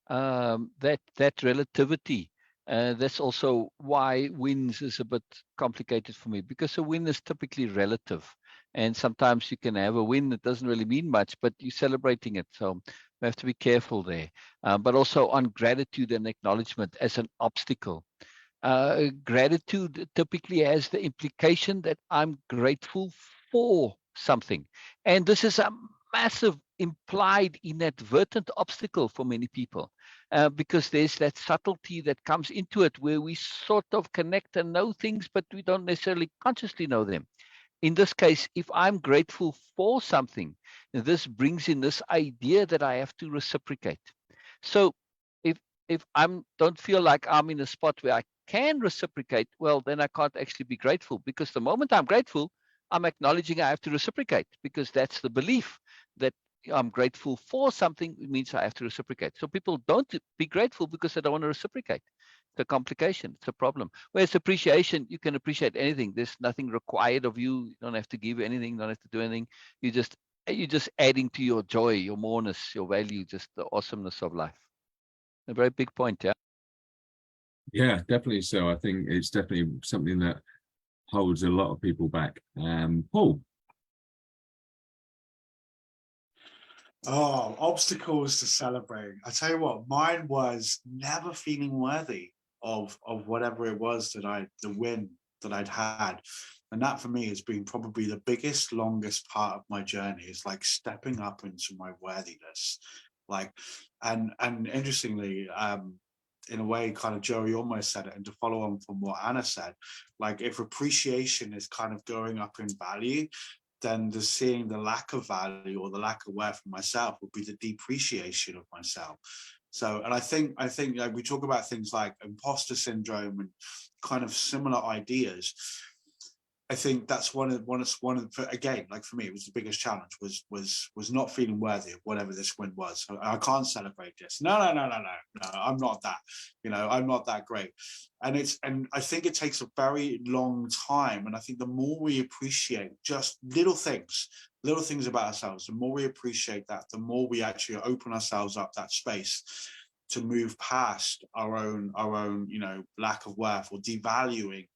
that relativity. That's also why wins is a bit complicated for me, because a win is typically relative, and sometimes you can have a win that doesn't really mean much, but you're celebrating it. So we have to be careful there. But also on gratitude and acknowledgement as an obstacle. Gratitude typically has the implication that I'm grateful for something, and this is a massive implied inadvertent obstacle for many people, because there's that subtlety that comes into it where we sort of connect and know things, but we don't necessarily consciously know them. In this case, if I'm grateful for something, this brings in this idea that I have to reciprocate. So if I don't feel like I'm in a spot where I can reciprocate, well, then I can't actually be grateful, because the moment I'm grateful, I'm acknowledging I have to reciprocate, because that's the belief that I'm grateful for something. It means I have to reciprocate. So people don't be grateful because they don't want to reciprocate. It's a complication. It's a problem. Whereas appreciation, you can appreciate anything. There's nothing required of you. You don't have to give anything. Don't have to do anything. You're just adding to your joy, your moreness, your value, just the awesomeness of life. A very big point, yeah. Yeah, definitely. So I think it's definitely something that holds a lot of people back. Paul. Oh, obstacles to celebrating. I tell you what, mine was never feeling worthy of whatever it was the win that I'd had. And that for me has been probably the biggest, longest part of my journey, is like stepping up into my worthiness. Like, and interestingly, in a way, kind of Joey almost said it, and to follow on from what Anna said, like if appreciation is kind of going up in value, then the seeing the lack of value or the lack of worth for myself would be the depreciation of myself. So, and I think like we talk about things like imposter syndrome and kind of similar ideas. I think that's one of again, like for me, it was the biggest challenge was not feeling worthy of whatever this win was. I can't celebrate this. No, I'm not that, I'm not that great. And I think it takes a very long time. And I think the more we appreciate just little things about ourselves, the more we appreciate that, the more we actually open ourselves up that space to move past our own, lack of worth or devaluing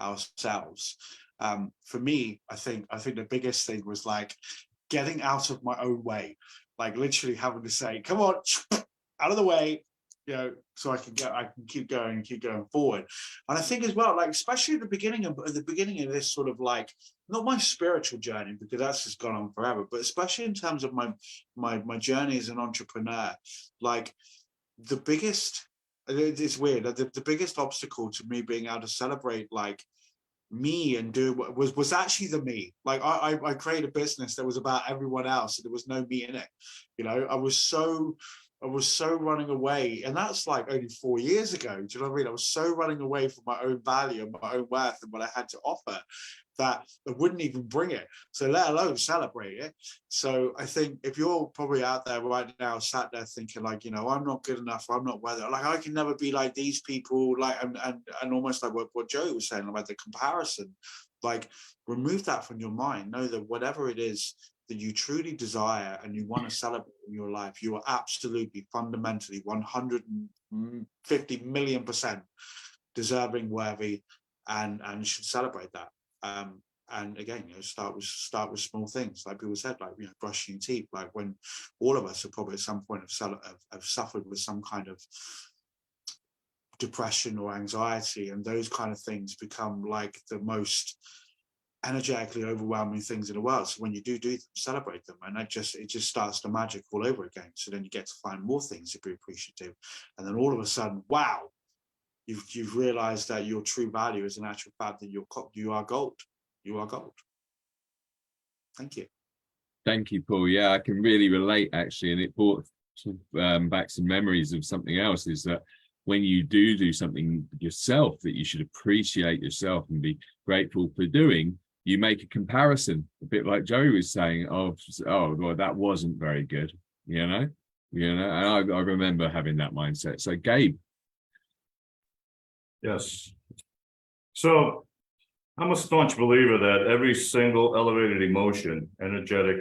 ourselves. For me, I think the biggest thing was like getting out of my own way, like literally having to say, come on, out of the way, so I can keep going forward. And I think as well, like especially at the beginning of this sort of like, not my spiritual journey, because that's just gone on forever, but especially in terms of my journey as an entrepreneur, like the biggest, it's weird, the biggest obstacle to me being able to celebrate like me and do what was actually the me. Like I created a business that was about everyone else, and there was no me in it. I was so running away, and that's like only 4 years ago. Do you know what I mean? I was so running away from my own value and my own worth and what I had to offer that I wouldn't even bring it, so let alone celebrate it. So I think if you're probably out there right now, sat there thinking like, I'm not good enough, or I'm not worth it, like I can never be like these people, like and almost like what Joey was saying about the comparison, like remove that from your mind. Know that whatever it is that you truly desire and you want to celebrate in your life, you are absolutely fundamentally 150 million% deserving, worthy, and should celebrate that. And again, start with small things, like people said, like brushing your teeth. Like when all of us have probably at some point have suffered with some kind of depression or anxiety, and those kind of things become like the most energetically overwhelming things in the world. So when you do them, celebrate them, and it just starts the magic all over again. So then you get to find more things to be appreciative, and then all of a sudden, wow, you've realized that your true value is in actual fact that you are gold. You are gold. Thank you. Thank you, Paul. Yeah, I can really relate actually, and it brought back some memories of something else. Is that when you do something yourself that you should appreciate yourself and be grateful for doing, you make a comparison, a bit like Joey was saying, oh well, that wasn't very good, and I remember having that mindset. So Gabe. Yes. So I'm a staunch believer that every single elevated emotion, energetic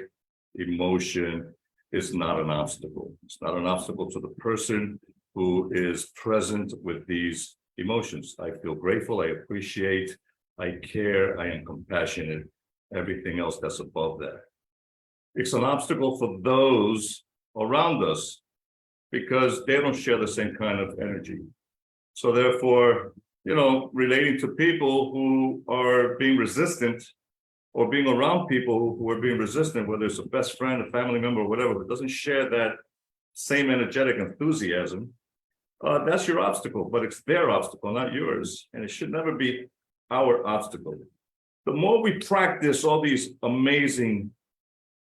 emotion, is not an obstacle. It's not an obstacle to the person who is present with these emotions. I feel grateful, I appreciate, I care, I am compassionate, everything else that's above that. It's an obstacle for those around us because they don't share the same kind of energy. So therefore, relating to people who are being resistant or being around people who are being resistant, whether it's a best friend, a family member, or whatever, but doesn't share that same energetic enthusiasm, that's your obstacle, but it's their obstacle, not yours. And it should never be our obstacle. The more we practice all these amazing,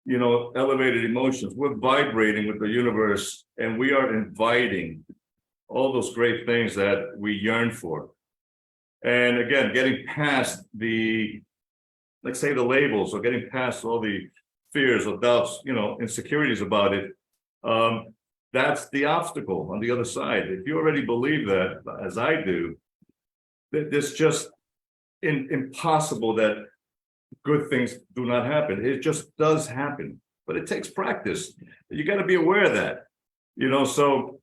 elevated emotions, we're vibrating with the universe and we are inviting all those great things that we yearn for. And again, getting past the, let's say, the labels, or getting past all the fears or doubts, insecurities about it, that's the obstacle on the other side. If you already believe that, as I do, it's just impossible that good things do not happen. It just does happen, but it takes practice. You got to be aware of that, so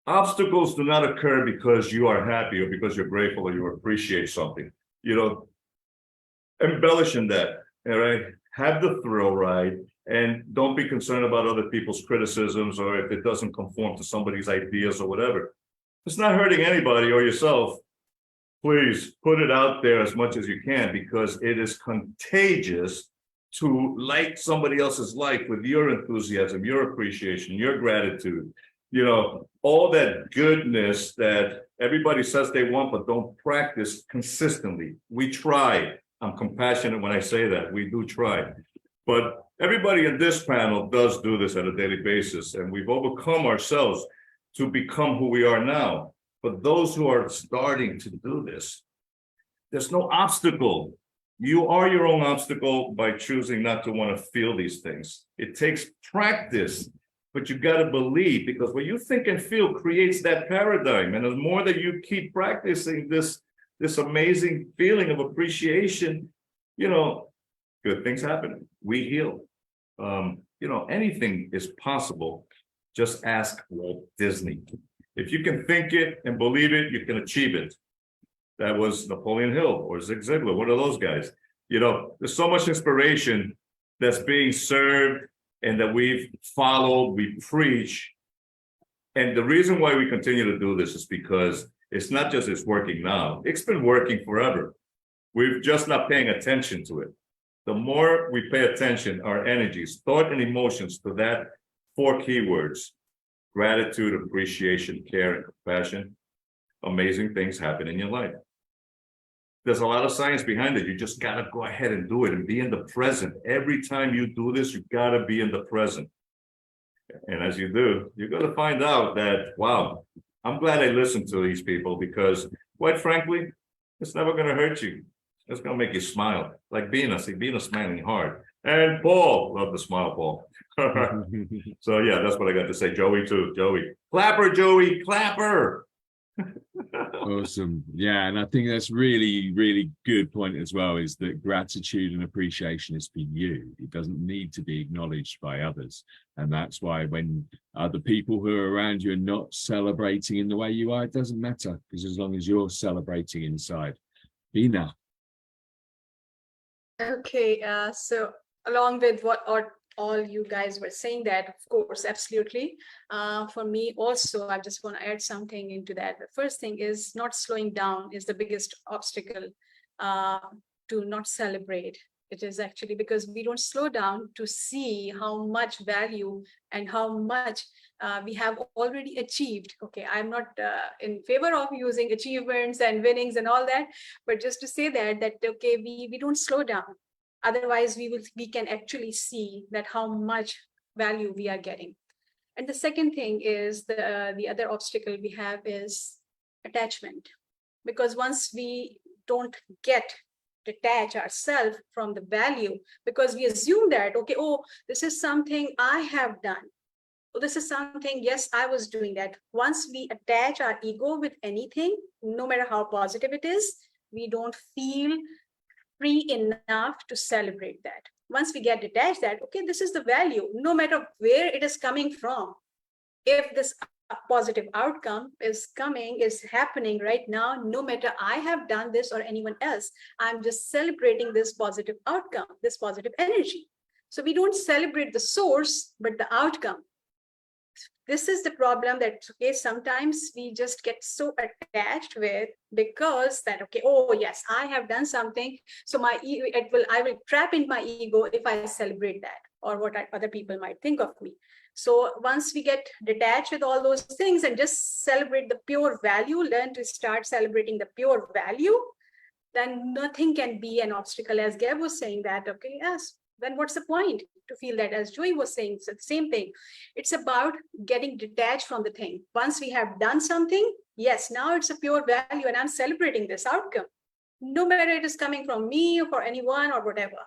obstacles do not occur because you are happy or because you're grateful or you appreciate something. Embellish in that, all right? Have the thrill ride and don't be concerned about other people's criticisms or if it doesn't conform to somebody's ideas or whatever. It's not hurting anybody or yourself. Please put it out there as much as you can because it is contagious to light somebody else's life with your enthusiasm, your appreciation, your gratitude. All that goodness that everybody says they want but don't practice consistently. We try. I'm compassionate when I say that. We do try. But everybody in this panel does do this on a daily basis, and we've overcome ourselves to become who we are now. But those who are starting to do this, there's no obstacle. You are your own obstacle by choosing not to want to feel these things. It takes practice. But you got to believe, because what you think and feel creates that paradigm. And the more that you keep practicing this amazing feeling of appreciation, good things happen. We heal. Anything is possible. Just ask Walt Disney. If you can think it and believe it, you can achieve it. That was Napoleon Hill or Zig Ziglar, one of those guys. There's so much inspiration that's being served and that we've followed, we preach. And the reason why we continue to do this is because it's not just it's working now, it's been working forever. We're just not paying attention to it. The more we pay attention, our energies, thought and emotions to that 4 keywords, gratitude, appreciation, care, and compassion, amazing things happen in your life. There's a lot of science behind it. You just got to go ahead and do it and be in the present. Every time you do this, you got to be in the present. And as you do, you're going to find out that, wow, I'm glad I listened to these people because, quite frankly, it's never going to hurt you. It's going to make you smile. Like Venus smiling hard. And Paul, love the smile, Paul. So yeah, that's what I got to say. Joey too, Joey. Clapper, Joey, clapper. Awesome. Yeah, and I think that's really, really good point as well, is that gratitude and appreciation is for you. It doesn't need to be acknowledged by others. And that's why when other people who are around you are not celebrating in the way you are, it doesn't matter, because as long as you're celebrating inside. Bina. Okay, so along with what all you guys were saying, that of course, absolutely. For me also, I just want to add something into that. The first thing is not slowing down is the biggest obstacle to not celebrate. It is actually because we don't slow down to see how much value and how much we have already achieved. Okay, I'm not in favor of using achievements and winnings and all that, but just to say that okay, we don't slow down. Otherwise, we can actually see that how much value we are getting. And the second thing is the other obstacle we have is attachment, because once we don't detach ourselves from the value, because we assume that, okay, oh, this is something I have done. oh, this is something, yes, I was doing that. Once we attach our ego with anything, no matter how positive it is, we don't feel free enough to celebrate that. Once we get detached that, okay, this is the value, no matter where it is coming from. If this positive outcome is happening right now, no matter I have done this or anyone else, I'm just celebrating this positive outcome, this positive energy. So we don't celebrate the source, but the outcome. This is the problem that, okay, sometimes we just get so attached with, because that, okay, oh yes, I have done something, so my I will trap in my ego if I celebrate that, or what other people might think of me. So once we get detached with all those things and just celebrate the pure value, learn to start celebrating the pure value, then nothing can be an obstacle. As Gab was saying that, okay, yes, then what's the point to feel that? As Joy was saying, it's the same thing. It's about getting detached from the thing. Once we have done something, yes, now it's a pure value and I'm celebrating this outcome. No matter it is coming from me or for anyone or whatever.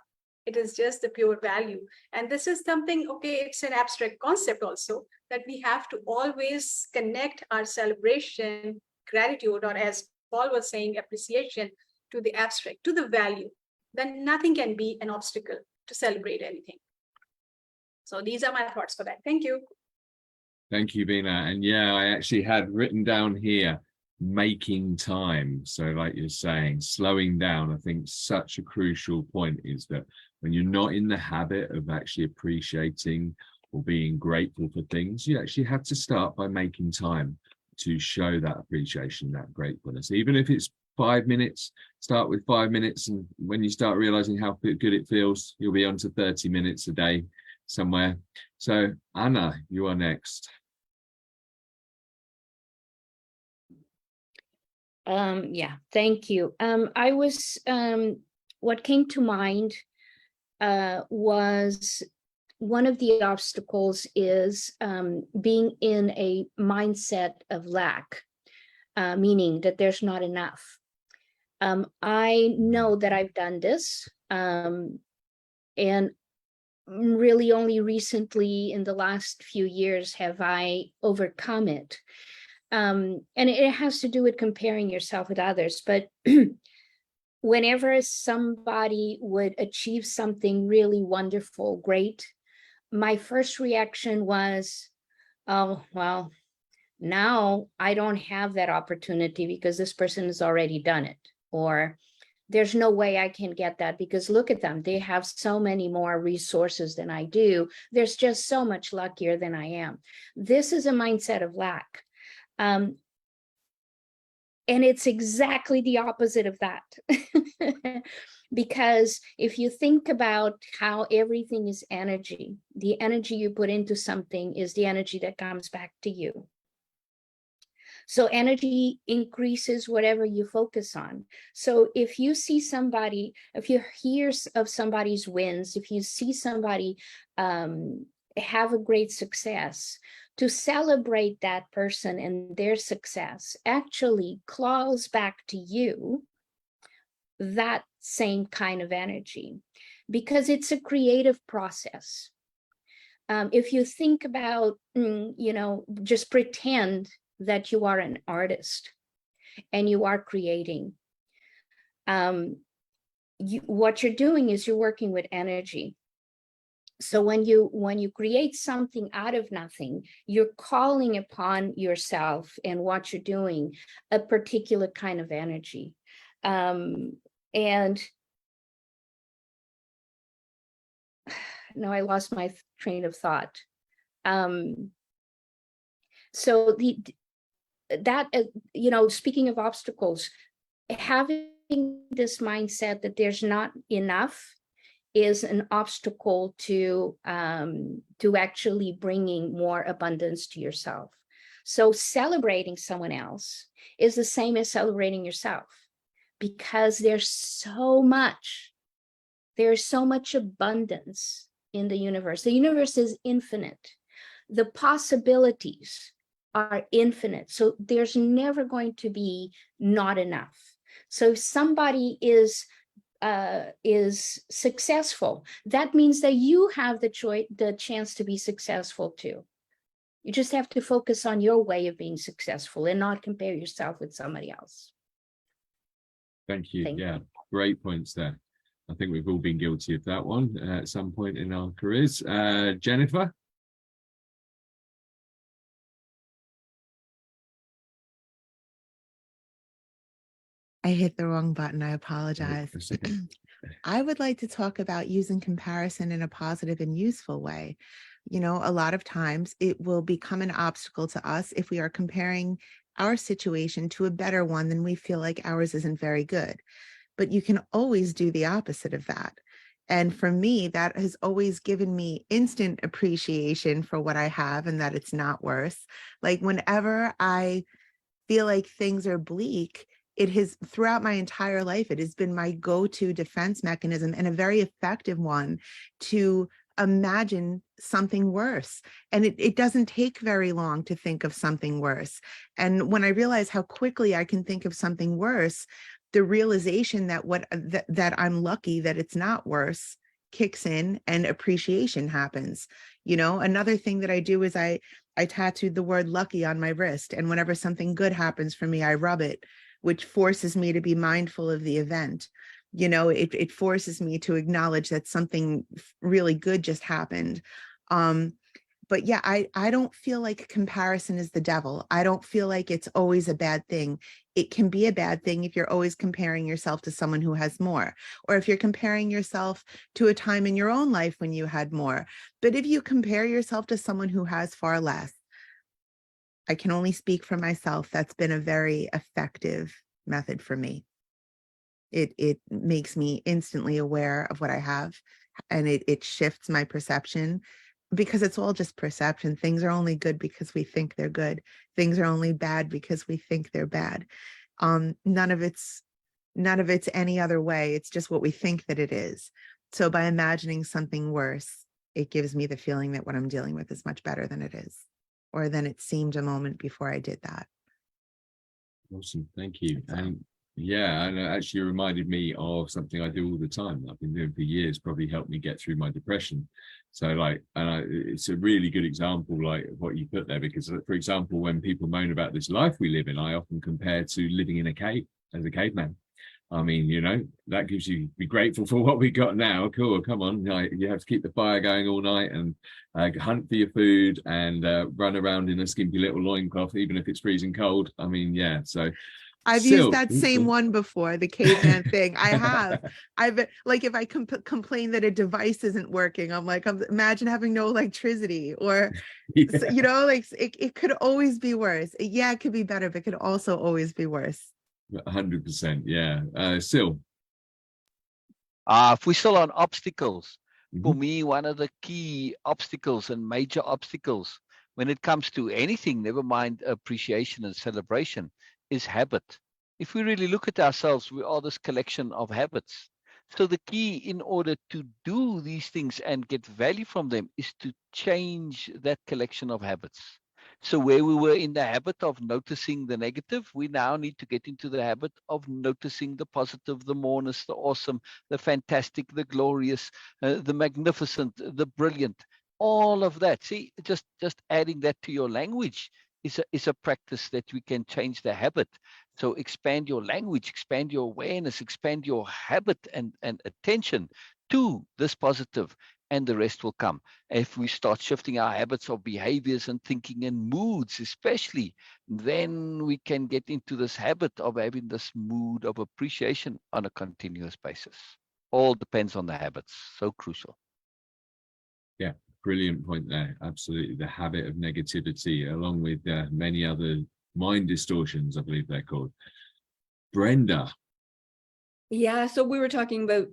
It is just the pure value. And this is something, okay, it's an abstract concept also, that we have to always connect our celebration, gratitude, or as Paul was saying, appreciation, to the abstract, to the value. Then nothing can be an obstacle to celebrate anything. So these are my thoughts for that. Thank you. Thank you, Beena. And yeah, I actually had written down here, making time. So like you're saying, slowing down. I think such a crucial point is that when you're not in the habit of actually appreciating or being grateful for things, you actually have to start by making time to show that appreciation, that gratefulness. Even if it's 5 minutes, start with 5 minutes. And when you start realizing how good it feels, you'll be on to 30 minutes a day somewhere. So Anna, you are next. Yeah, thank you. What came to mind was one of the obstacles is being in a mindset of lack, meaning that there's not enough. I know that I've done this, and really only recently in the last few years have I overcome it. And it has to do with comparing yourself with others. But whenever somebody would achieve something really wonderful, great, my first reaction was, oh, well, now I don't have that opportunity because this person has already done it. Or there's no way I can get that because look at them. They have so many more resources than I do. There's just so much luckier than I am. This is a mindset of lack. And it's exactly the opposite of that. Because if you think about how everything is energy, the energy you put into something is the energy that comes back to you. So energy increases whatever you focus on. So if you see somebody, if you hear of somebody's wins, if you see somebody have a great success, to celebrate that person and their success actually claws back to you that same kind of energy, because it's a creative process. If you think about, just pretend that you are an artist and you are creating. What you're doing is you're working with energy. So when you create something out of nothing, you're calling upon yourself and what you're doing, a particular kind of energy. And no, I lost my train of thought. So speaking of obstacles, having this mindset that there's not enough is an obstacle to actually bringing more abundance to yourself. So celebrating someone else is the same as celebrating yourself, because there's so much abundance in the universe. The universe is infinite. The possibilities are infinite. So there's never going to be not enough. So if somebody is successful, that means that you have the chance to be successful too. You just have to focus on your way of being successful and not compare yourself with somebody else. Thank you. Thank Yeah, great points there. I think we've all been guilty of that one at some point in our careers. Jennifer? I hit the wrong button. I apologize. That's okay. I would like to talk about using comparison in a positive and useful way. You know, a lot of times it will become an obstacle to us if we are comparing our situation to a better one than we feel like ours isn't very good. But you can always do the opposite of that. And for me, that has always given me instant appreciation for what I have and that it's not worse. Like whenever I feel like things are bleak, it has throughout my entire life, it has been my go-to defense mechanism and a very effective one to imagine something worse. And it doesn't take very long to think of something worse. And when I realize how quickly I can think of something worse, the realization that that I'm lucky that it's not worse kicks in and appreciation happens. You know, another thing that I do is I tattooed the word lucky on my wrist. And whenever something good happens for me, I rub it, which forces me to be mindful of the event. You know, it forces me to acknowledge that something really good just happened. But yeah, I don't feel like comparison is the devil. I don't feel like it's always a bad thing. It can be a bad thing if you're always comparing yourself to someone who has more, or if you're comparing yourself to a time in your own life when you had more. But if you compare yourself to someone who has far less, I can only speak for myself. That's been a very effective method for me. It makes me instantly aware of what I have, and it shifts my perception, because it's all just perception. Things are only good because we think they're good. Things are only bad because we think they're bad. None of it's any other way. It's just what we think that it is. So by imagining something worse, it gives me the feeling that what I'm dealing with is much better than it is, or than it seemed a moment before I did that. Awesome, thank you. And yeah, and it actually reminded me of something I do all the time. I've been doing for years, probably helped me get through my depression. So like, it's a really good example, like what you put there, because for example, when people moan about this life we live in, I often compare to living in a cave as a caveman. I mean, you know, that gives you, be grateful for what we got now. Cool, come on, like, you have to keep the fire going all night and hunt for your food and run around in a skimpy little loincloth, even if it's freezing cold. I mean, yeah, so I've used that same one before, the caveman thing. I have. I've like, if I complain that a device isn't working, I'm like, imagine having no electricity, or yeah. you know, like it could always be worse. Yeah, it could be better, but it could also always be worse. 100%, yeah. Sil? If we're still on obstacles, for Mhm. me, one of the key obstacles and major obstacles when it comes to anything, never mind appreciation and celebration, is habit. If we really look at ourselves, we are this collection of habits. So the key in order to do these things and get value from them is to change that collection of habits. So where we were in the habit of noticing the negative, we now need to get into the habit of noticing the positive, the mournous, the awesome, the fantastic, the glorious, the magnificent, the brilliant, all of that. See, just adding that to your language is a practice that we can change the habit. So expand your language, expand your awareness, expand your habit and attention to this positive, and the rest will come. If we start shifting our habits of behaviors and thinking and moods, especially, then we can get into this habit of having this mood of appreciation on a continuous basis. All depends on the habits. So crucial. Yeah, brilliant point there. Absolutely. The habit of negativity, along with many other mind distortions, I believe they're called. Brenda. Yeah, so we were talking about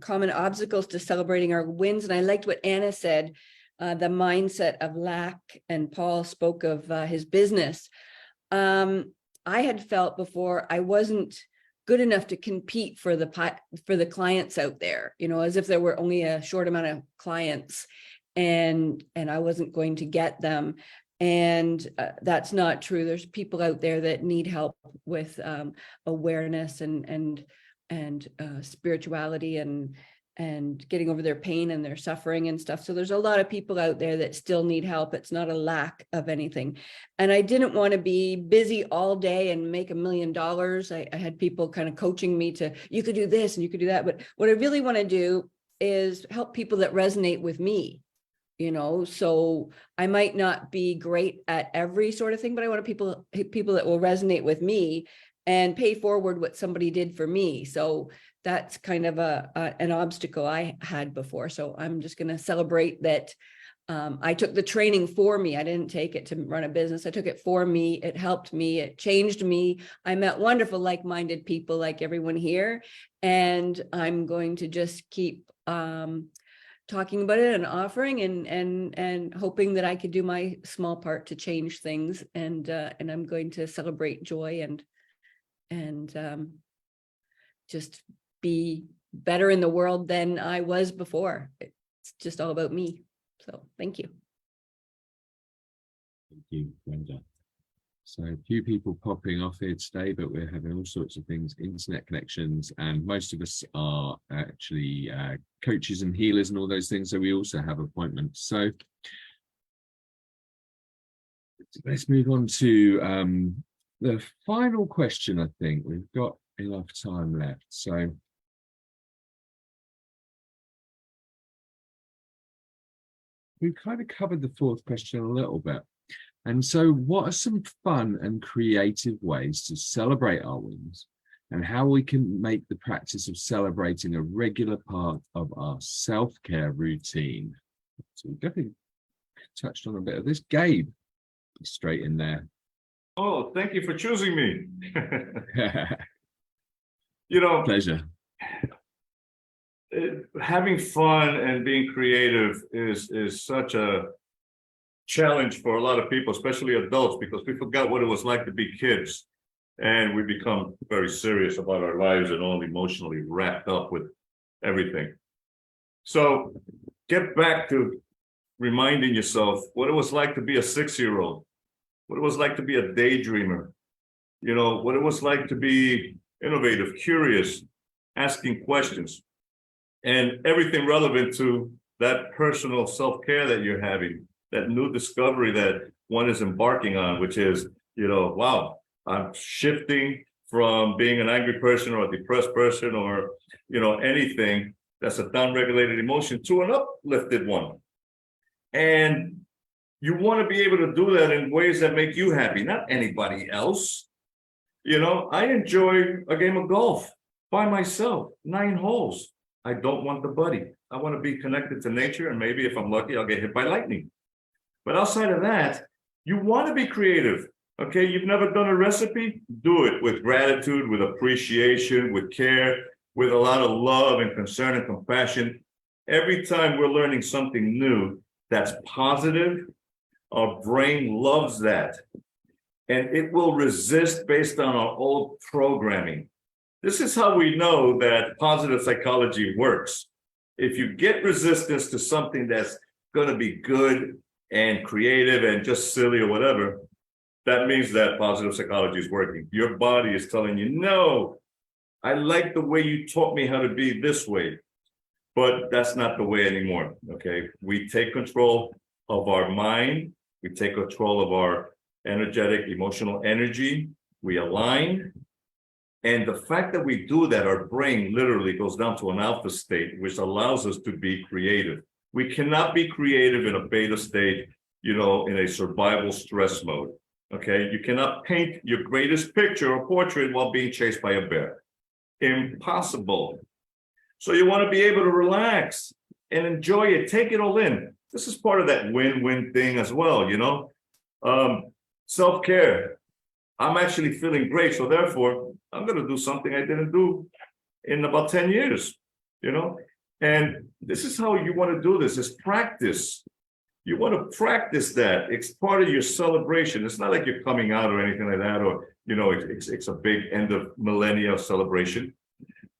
common obstacles to celebrating our wins, and I liked what Anna said, the mindset of lack, and Paul spoke of his business. I had felt before I wasn't good enough to compete for the clients out there, you know, as if there were only a short amount of clients, and I wasn't going to get them. And that's not true. There's people out there that need help with awareness and spirituality and and getting over their pain and their suffering and stuff. So there's a lot of people out there that still need help. It's not a lack of anything. And I didn't want to be busy all day and make $1 million. I had people kind of coaching me to, you could do this and you could do that. But what I really want to do is help people that resonate with me, you know. So I might not be great at every sort of thing, but I want people that will resonate with me and pay forward what somebody did for me. So that's kind of an obstacle I had before. So I'm just going to celebrate that. I took the training for me. I didn't take it to run a business. I took it for me. It helped me. It changed me. I met wonderful, like-minded people like everyone here. And I'm going to just keep talking about it and offering and hoping that I could do my small part to change things. And I'm going to celebrate joy and just be better in the world than I was before. It's just all about me. So thank you. Thank you, Brenda. So a few people popping off here today, but we're having all sorts of things, internet connections, and most of us are actually coaches and healers and all those things. So we also have appointments. So let's move on to the final question. I think we've got enough time left. So we've kind of covered the fourth question a little bit. And so what are some fun and creative ways to celebrate our wins, and how we can make the practice of celebrating a regular part of our self-care routine? So we definitely touched on a bit of this. Gabe, straight in there. Oh, thank you for choosing me. You know, Pleasure. Having fun and being creative is such a challenge for a lot of people, especially adults, because we forgot what it was like to be kids, and we become very serious about our lives and all emotionally wrapped up with everything. So get back to reminding yourself what it was like to be a 6-year-old, what it was like to be a daydreamer, you know, what it was like to be innovative, curious, asking questions, and everything relevant to that personal self-care that you're having, that new discovery that one is embarking on, which is, you know, wow, I'm shifting from being an angry person or a depressed person or, you know, anything that's a downregulated emotion to an uplifted one. And you want to be able to do that in ways that make you happy, not anybody else. You know, I enjoy a game of golf by myself, 9 holes. I don't want the buddy. I want to be connected to nature, and maybe if I'm lucky, I'll get hit by lightning. But outside of that, you want to be creative. Okay, you've never done a recipe? Do it with gratitude, with appreciation, with care, with a lot of love and concern and compassion. Every time we're learning something new that's positive, our brain loves that. And it will resist based on our old programming. This is how we know that positive psychology works. If you get resistance to something that's going to be good and creative and just silly or whatever, that means that positive psychology is working. Your body is telling you, no, I like the way you taught me how to be this way, but that's not the way anymore, okay? We take control of our mind. We take control of our energetic, emotional energy. We align. And the fact that we do that, our brain literally goes down to an alpha state, which allows us to be creative. We cannot be creative in a beta state, you know, in a survival stress mode, okay? You cannot paint your greatest picture or portrait while being chased by a bear. Impossible. So you want to be able to relax and enjoy it, take it all in. This is part of that win-win thing as well, you know? Self-care. I'm actually feeling great, so therefore, I'm going to do something I didn't do in about 10 years, you know? And this is how you want to do this, is practice. You want to practice that. It's part of your celebration. It's not like you're coming out or anything like that, or, you know, it's a big end of millennia celebration.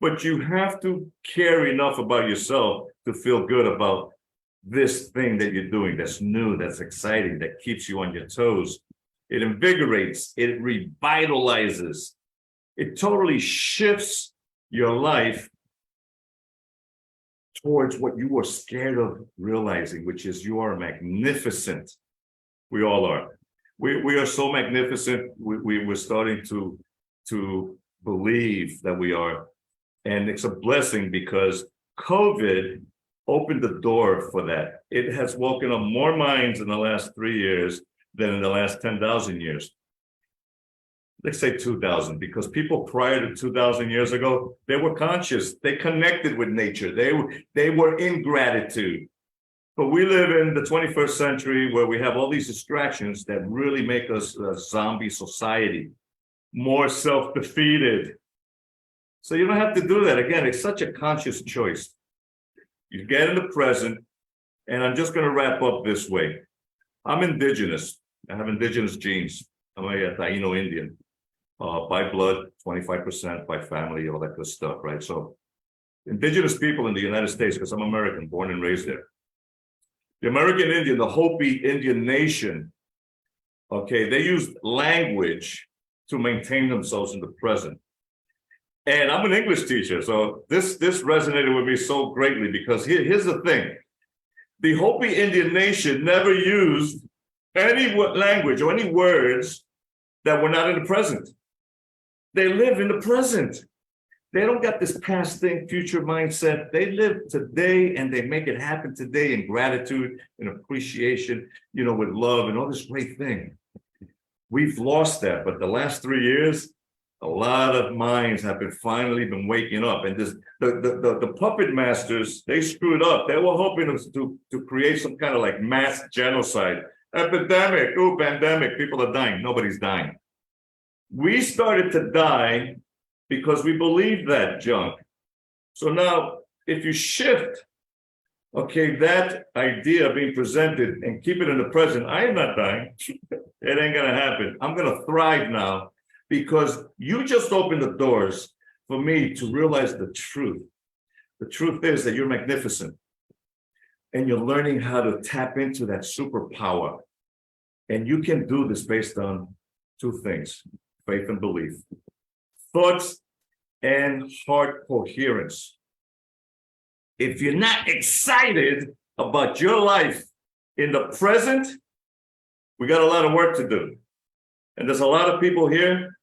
But you have to care enough about yourself to feel good about this thing that you're doing that's new, that's exciting, that keeps you on your toes. It invigorates, it revitalizes, it totally shifts your life towards what you were scared of realizing, which is you are magnificent. We all are. We are so magnificent. We're starting to believe that we are. And it's a blessing because COVID opened the door for that. It has woken up more minds in the last 3 years than in the last 10,000 years. Let's say 2,000, because people prior to 2,000 years ago, they were conscious. They connected with nature. They were in gratitude. But we live in the 21st century where we have all these distractions that really make us a zombie society, more self-defeated. So you don't have to do that. Again, it's such a conscious choice. You get in the present, and I'm just going to wrap up this way. I'm indigenous. I have indigenous genes. I'm a Taino Indian. By blood, 25%, by family, all that good stuff, right? So indigenous people in the United States, because I'm American, born and raised there. The American Indian, the Hopi Indian nation, okay, they used language to maintain themselves in the present. And I'm an English teacher, so this resonated with me so greatly because here's the thing. The Hopi Indian nation never used any language or any words that were not in the present. They live in the present. They don't got this past thing, future mindset. They live today and they make it happen today in gratitude and appreciation, you know, with love and all this great thing. We've lost that, but the last 3 years, a lot of minds have finally been waking up. And this, the puppet masters, they screwed up. They were hoping to create some kind of like mass genocide. Epidemic, oh, pandemic, people are dying. Nobody's dying. We started to die because we believed that junk. So now, if you shift, okay, that idea being presented and keep it in the present, I am not dying. It ain't gonna happen. I'm gonna thrive now because you just opened the doors for me to realize the truth. The truth is that you're magnificent and you're learning how to tap into that superpower. And you can do this based on two things, faith and belief, thoughts and heart coherence. If you're not excited about your life in the present, we got a lot of work to do. And there's a lot of people here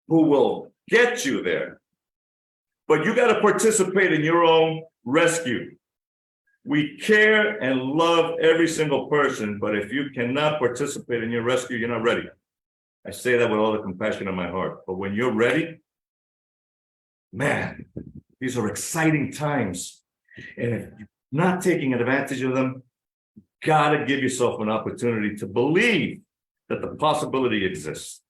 who will get you there. But you got to participate in your own rescue. We care and love every single person, but if you cannot participate in your rescue, you're not ready. I say that with all the compassion in my heart. But when you're ready, man, these are exciting times. And if you're not taking advantage of them, you gotta give yourself an opportunity to believe that the possibility exists.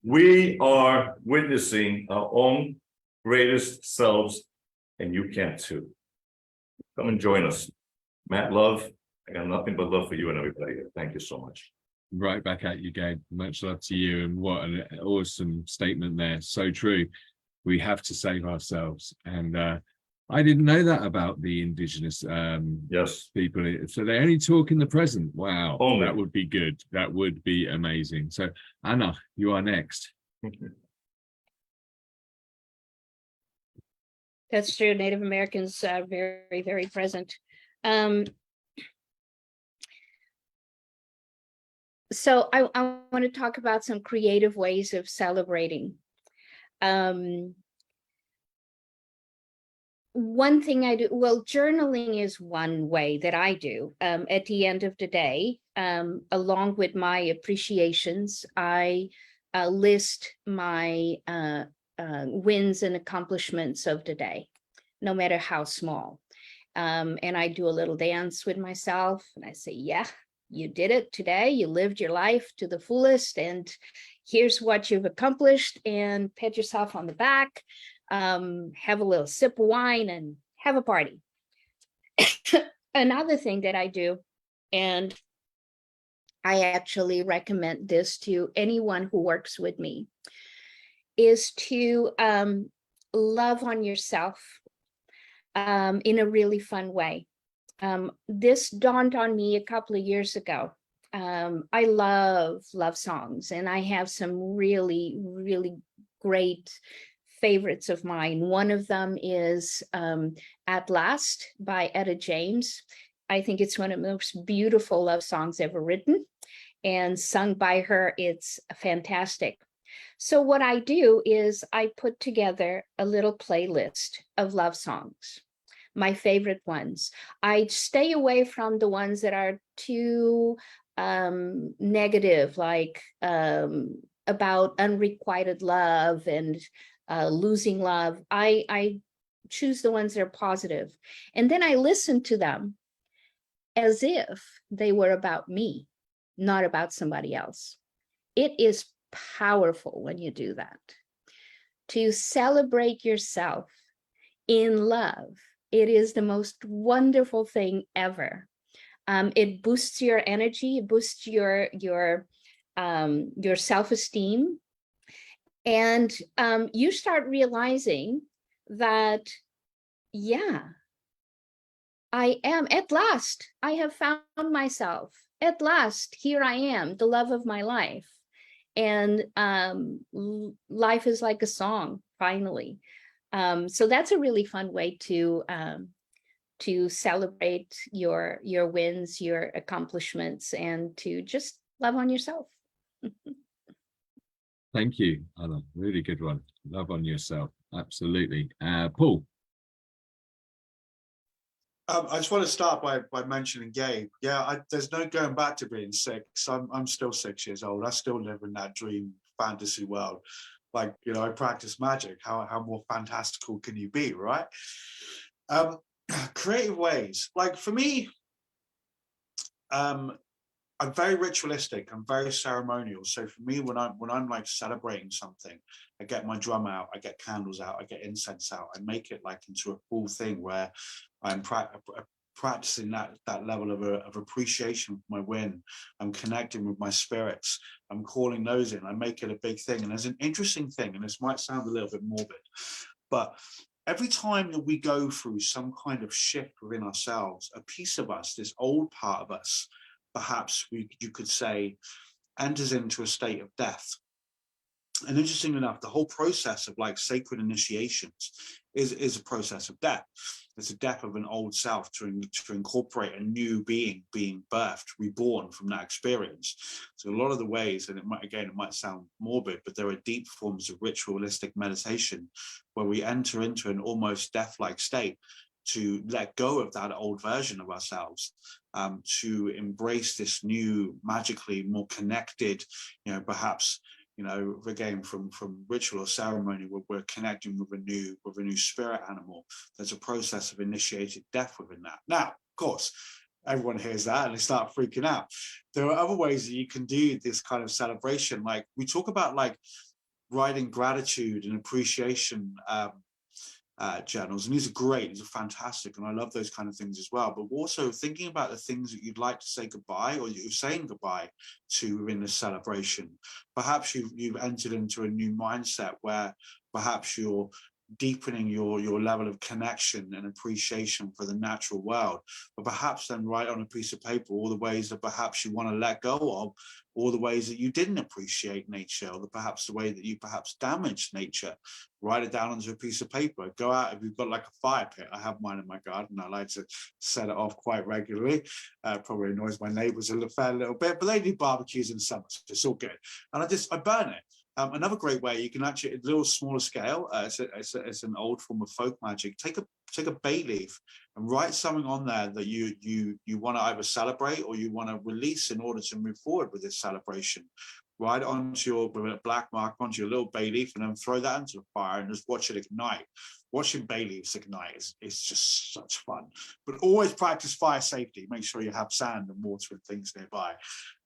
We are witnessing our own greatest selves, and you can too. Come and join us. Matt, love, I got nothing but love for you and everybody here. Thank you so much. Right back at you, Gabe. Much love to you. And what an awesome statement there. So true. We have to save ourselves. And I didn't know that about the indigenous Yes, people. So they only talk in the present. Wow. Only. That would be good. That would be amazing. So Anna, you are next. That's true. Native Americans are very, very present. So I want to talk about some creative ways of celebrating. One thing I do, well, journaling is one way that I do. At the end of the day, along with my appreciations, I list my wins and accomplishments of the day, no matter how small. And I do a little dance with myself and I say, yeah, you did it today. You lived your life to the fullest. And here's what you've accomplished, and pat yourself on the back, have a little sip of wine and have a party. Another thing that I do, and I actually recommend this to anyone who works with me, is to love on yourself in a really fun way. This dawned on me a couple of years ago. I love songs, and I have some really, really great favorites of mine. One of them is At Last by Etta James. I think it's one of the most beautiful love songs ever written and sung by her. It's fantastic. So what I do is I put together a little playlist of love songs, my favorite ones. I stay away from the ones that are too negative, like about unrequited love and losing love. I choose the ones that are positive, and then I listen to them as if they were about me, not about somebody else. It is powerful when you do that. To celebrate yourself in love, it is the most wonderful thing ever. It boosts your energy, it boosts your self-esteem, and you start realizing that, yeah, I am, at last, I have found myself. At last, here I am, the love of my life. And life is like a song, finally. So that's a really fun way to celebrate your wins, your accomplishments, and to just love on yourself. Thank you, Anna. Really good one. Love on yourself. Absolutely. Paul. I just want to start by mentioning Gabe. Yeah, there's no going back to being 6. I'm still 6 years old. I still live in that dream fantasy world. Like, you know, I practice magic. How more fantastical can you be, right? Creative ways. Like for me, I'm very ritualistic. I'm very ceremonial. So for me, when I'm like celebrating something, I get my drum out, I get candles out, I get incense out. I make it like into a full thing where I'm practicing that level of appreciation for my win. I'm connecting with my spirits. I'm calling those in. I make it a big thing. And there's an interesting thing, and this might sound a little bit morbid, but every time that we go through some kind of shift within ourselves, a piece of us, this old part of us, perhaps you could say, enters into a state of death. And interesting enough, the whole process of like sacred initiations is a process of death. It's a death of an old self to incorporate a new being birthed, reborn from that experience. So a lot of the ways, and it might sound morbid, but there are deep forms of ritualistic meditation where we enter into an almost death-like state to let go of that old version of ourselves, to embrace this new, magically more connected, you know, perhaps, you know, again from ritual or ceremony, where we're connecting with a new spirit animal. There's a process of initiated death within that. Now, of course, everyone hears that and they start freaking out. There are other ways that you can do this kind of celebration. Like we talk about like writing gratitude and appreciation journals, and these are great, these are fantastic, and I love those kind of things as well. But also thinking about the things that you'd like to say goodbye, or you're saying goodbye to within this celebration. Perhaps you've entered into a new mindset where perhaps you're deepening your level of connection and appreciation for the natural world, but perhaps then write on a piece of paper all the ways that perhaps you want to let go of, all the ways that you didn't appreciate nature, or perhaps the way that you perhaps damaged nature. Write it down onto a piece of paper. Go out, if you've got like a fire pit, I have mine in my garden, I like to set it off quite regularly. Probably annoys my neighbors a fair little bit, but they do barbecues in summer, so it's all good. And I burn it. Another great way, you can actually, a little smaller scale, it's an old form of folk magic. Take a bay leaf and write something on there that you want to either celebrate or you want to release in order to move forward with this celebration. Write it onto with a black mark onto your little bay leaf, and then throw that into the fire and just watch it ignite. Watching bay leaves ignite is just such fun. But always practice fire safety. Make sure you have sand and water and things nearby.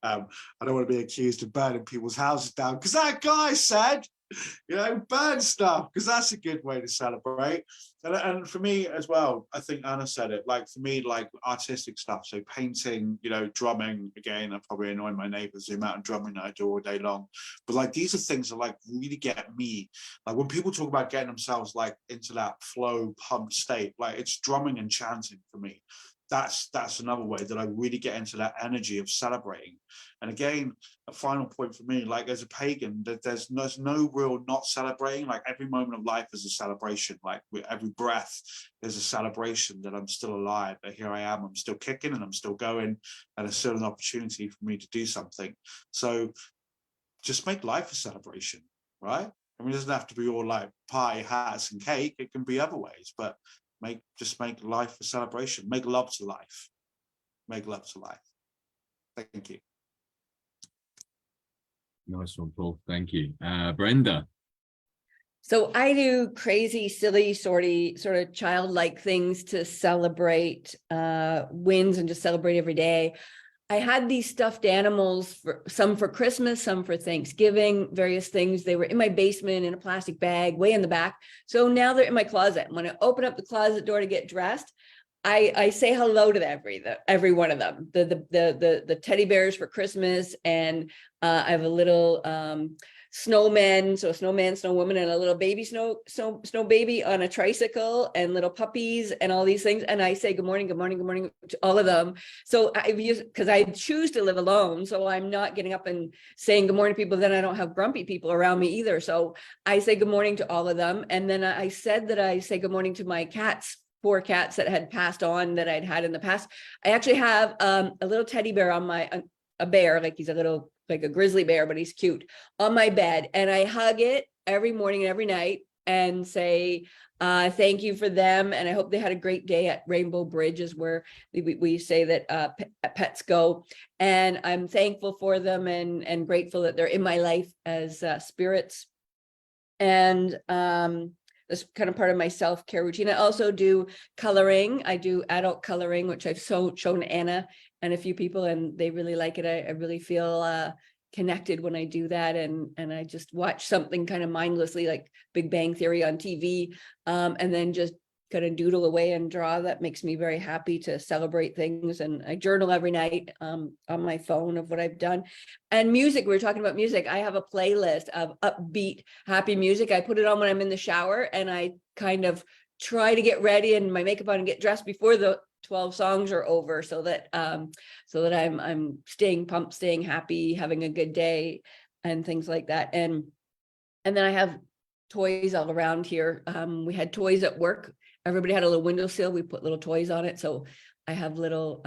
I don't want to be accused of burning people's houses down because that guy said, you know, burn stuff, because that's a good way to celebrate. And for me as well, I think Anna said it, like for me, like artistic stuff, so painting, you know, drumming, again, I probably annoy my neighbors, the amount of drumming that I do all day long, but like these are things that like really get me, like when people talk about getting themselves like into that flow pumped state, like it's drumming and chanting for me. that's another way that I really get into that energy of celebrating. And again, a final point for me, like as a pagan, there's no real not celebrating. Like every moment of life is a celebration. Like with every breath is a celebration that I'm still alive, that here I am, I'm still kicking and I'm still going, and it's still an opportunity for me to do something. So just make life a celebration, right? I mean, it doesn't have to be all like pie, hats and cake. It can be other ways, but just make life a celebration. Make love to life. Make love to life. Thank you. Nice one, Paul. Thank you. Brenda. So I do crazy, silly, sort of childlike things to celebrate wins and just celebrate every day. I had these stuffed animals, some for Christmas, some for Thanksgiving, various things. They were in my basement in a plastic bag, way in the back. So now they're in my closet. When I open up the closet door to get dressed, I say hello to every one of them. The teddy bears for Christmas, and I have a little snowman, so a snowman, snow woman, and a little baby snow baby on a tricycle, and little puppies and all these things. And I say good morning, good morning, good morning to all of them. So I've used, because I choose to live alone, so I'm not getting up and saying good morning to people. Then I don't have grumpy people around me either. So I say good morning to all of them. And then I said that I say good morning to my cats, 4 cats that had passed on that I'd had in the past. I actually have a little teddy bear on a bear, like he's a little, like a grizzly bear, but he's cute, on my bed. And I hug it every morning and every night and say, thank you for them. And I hope they had a great day at Rainbow Bridge, is where we say that pets go. And I'm thankful for them and grateful that they're in my life as spirits. And that's kind of part of my self-care routine. I also do coloring. I do adult coloring, which I've shown Anna and a few people, and they really like it. I really feel connected when I do that. And I just watch something kind of mindlessly, like Big Bang Theory on TV, and then just kind of doodle away and draw. That makes me very happy to celebrate things. And I journal every night on my phone of what I've done. And music, we were talking about music. I have a playlist of upbeat, happy music. I put it on when I'm in the shower, and I kind of try to get ready and my makeup on and get dressed before the 12 songs are over, so that I'm staying pumped, staying happy, having a good day, and things like that. And then I have toys all around here. We had toys at work. Everybody had a little windowsill. We put little toys on it. So I have little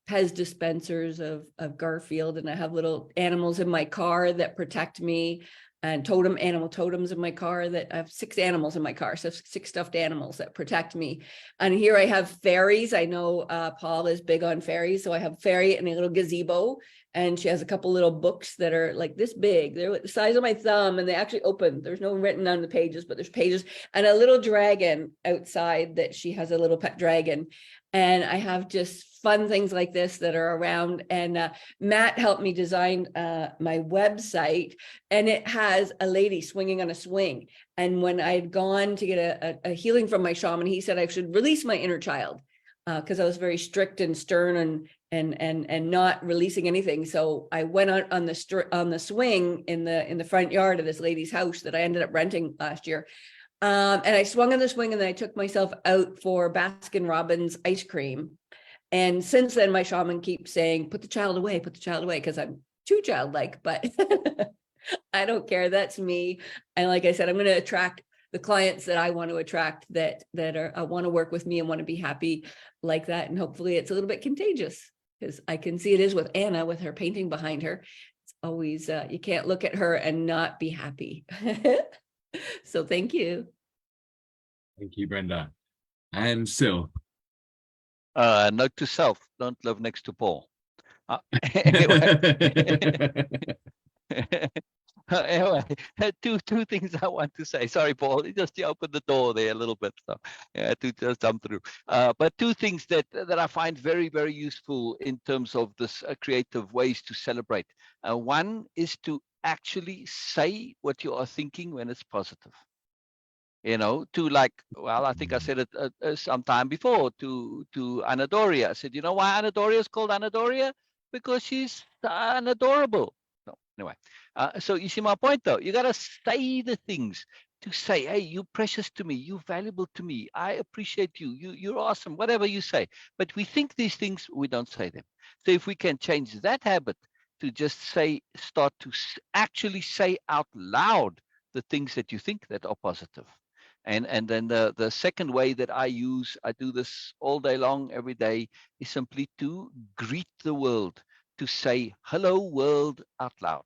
Pez dispensers of Garfield, and I have little animals in my car that protect me, and animal totems in my car. That I have 6 animals in my car, so 6 stuffed animals that protect me. And here I have fairies. I know Paul is big on fairies, so I have fairy in a little gazebo, and she has a couple little books that are like this big. They're the size of my thumb, and they actually open. There's no written on the pages, but there's pages, and a little dragon outside that she has, a little pet dragon. And I have just fun things like this that are around. And Matt helped me design my website, and it has a lady swinging on a swing. And when I'd gone to get a healing from my shaman, he said I should release my inner child, because I was very strict and stern and not releasing anything. So I went out on the swing in the front yard of this lady's house that I ended up renting last year. And I swung on the swing, and then I took myself out for Baskin Robbins ice cream. And since then, my shaman keeps saying, put the child away, because I'm too childlike, but I don't care. That's me. And like I said, I'm going to attract the clients that I want to attract, that want to work with me and want to be happy like that. And hopefully it's a little bit contagious, because I can see it is with Anna, with her painting behind her. It's always, you can't look at her and not be happy. So thank you. Thank you, Brenda. And Sil. Note to self: don't live next to Paul. Anyway. Anyway, two things I want to say. Sorry, Paul, you opened the door there a little bit, so yeah, to just jump through. But 2 things that I find very, very useful in terms of this creative ways to celebrate. One is to actually say what you are thinking when it's positive. To I think I said it some time before to Anadoria. I said, you know why Anadoria is called Anadoria? Because she's unadorable. So anyway, so you see my point though. You got to say the things. to say, hey, you're precious to me, you're valuable to me, I appreciate you, you're awesome, whatever you say. But we think these things, we don't say them. So if we can change that habit to just say, start to actually say out loud the things that you think that are positive. And then the second way that I do this all day long, every day, is simply to greet the world, to say, hello world, out loud.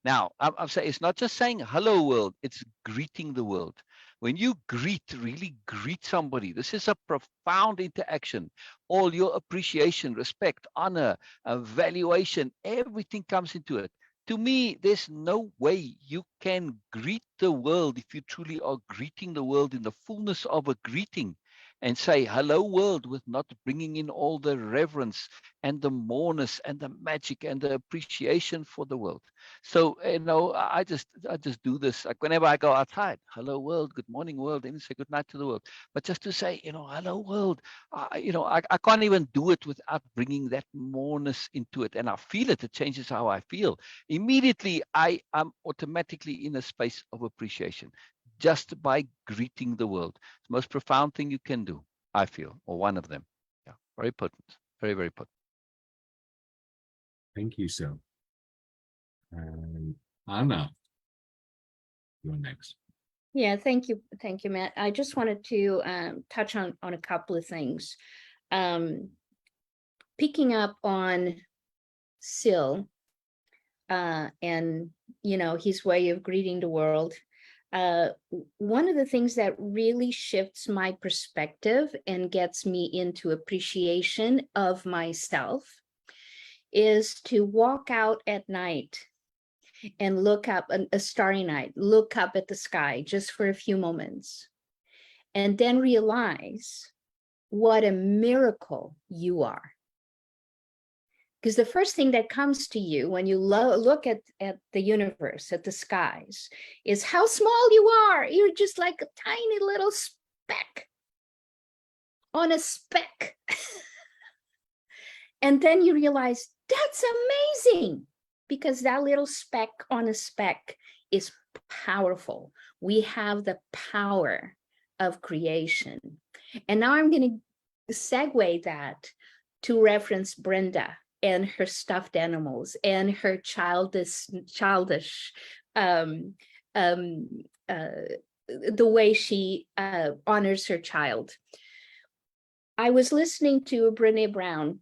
Now, I'm saying it's not just saying hello world, it's greeting the world. When you really greet somebody, this is a profound interaction. All your appreciation, respect, honor, valuation, everything comes into it. To me, there's no way you can greet the world if you truly are greeting the world in the fullness of a greeting and say, hello world, with not bringing in all the reverence and the moreness and the magic and the appreciation for the world. So, I just do this. Like whenever I go outside, hello world, good morning world, and say good night to the world. But just to say, hello world, I can't even do it without bringing that moreness into it. And I feel it, it changes how I feel. Immediately, I am automatically in a space of appreciation just by greeting the world. It's the most profound thing you can do, I feel, or one of them. Yeah, very potent, very, very potent. Thank you, sir. And Anna, you're next. Yeah, thank you, Matt. I just wanted to touch on a couple of things. Picking up on Sil and his way of greeting the world. One of the things that really shifts my perspective and gets me into appreciation of myself is to walk out at night and look up, a starry night, look up at the sky just for a few moments, and then realize what a miracle you are. Because the first thing that comes to you when you look at the universe, at the skies, is how small you are. You're just like a tiny little speck on a speck. And then you realize that's amazing, because that little speck on a speck is powerful. We have the power of creation. And now I'm going to segue that to reference Brenda and her stuffed animals and her childish the way she honors her child. I was listening to Brené Brown.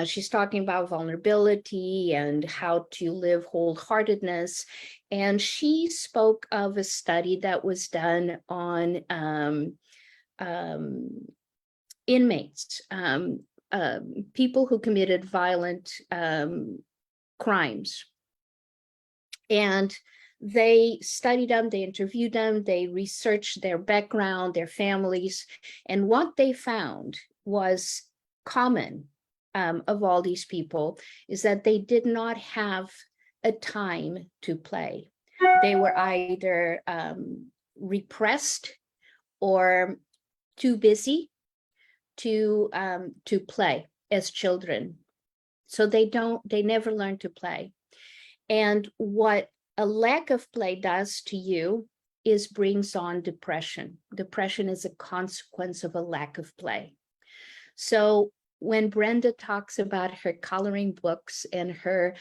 She's talking about vulnerability and how to live wholeheartedness. And she spoke of a study that was done on inmates, people who committed violent crimes. And they studied them, they interviewed them, they researched their background, their families, and what they found was common of all these people is that they did not have a time to play. They were either repressed or too busy to play as children. So they never learn to play. And what a lack of play does to you is brings on depression. Depression is a consequence of a lack of play. So when Brenda talks about her coloring books and her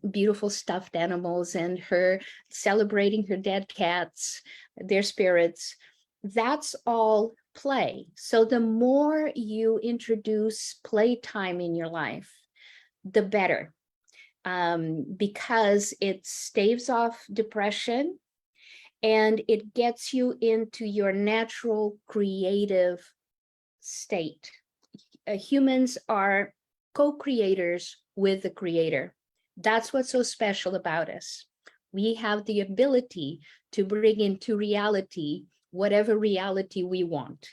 beautiful stuffed animals and her celebrating her dead cats, their spirits, that's all play. So the more you introduce playtime in your life, the better, because it staves off depression and it gets you into your natural creative state. Humans are co-creators with the creator. That's what's so special about us. We have the ability to bring into reality whatever reality we want.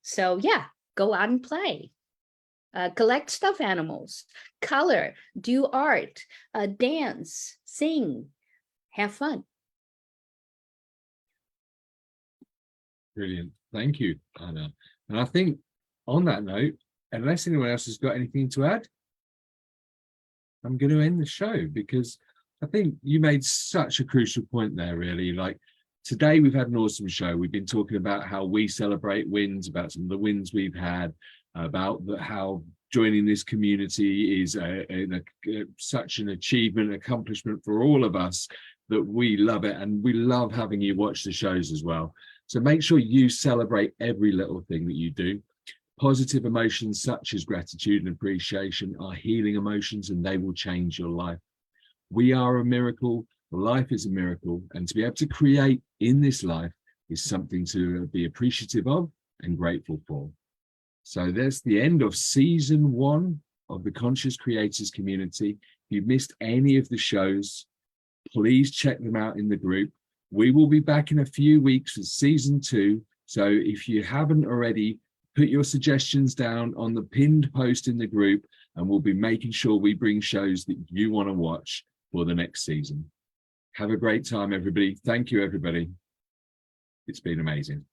So yeah, go out and play. Collect stuffed animals, color, do art, dance, sing, have fun. Brilliant. Thank you, Anna. And I think on that note, unless anyone else has got anything to add, I'm going to end the show, because I think you made such a crucial point there, really, like Today, we've had an awesome show. We've been talking about how we celebrate wins, about some of the wins we've had, about how joining this community is such an achievement, accomplishment for all of us, that we love it. And we love having you watch the shows as well. So make sure you celebrate every little thing that you do. Positive emotions such as gratitude and appreciation are healing emotions, and they will change your life. We are a miracle. Life is a miracle. And to be able to create in this life is something to be appreciative of and grateful for. So that's the end of season 1 of the Conscious Creators community. If you missed any of the shows, please check them out in the group. We will be back in a few weeks for season 2. So if you haven't already, put your suggestions down on the pinned post in the group, and we'll be making sure we bring shows that you want to watch for the next season. Have a great time, everybody. Thank you, everybody. It's been amazing.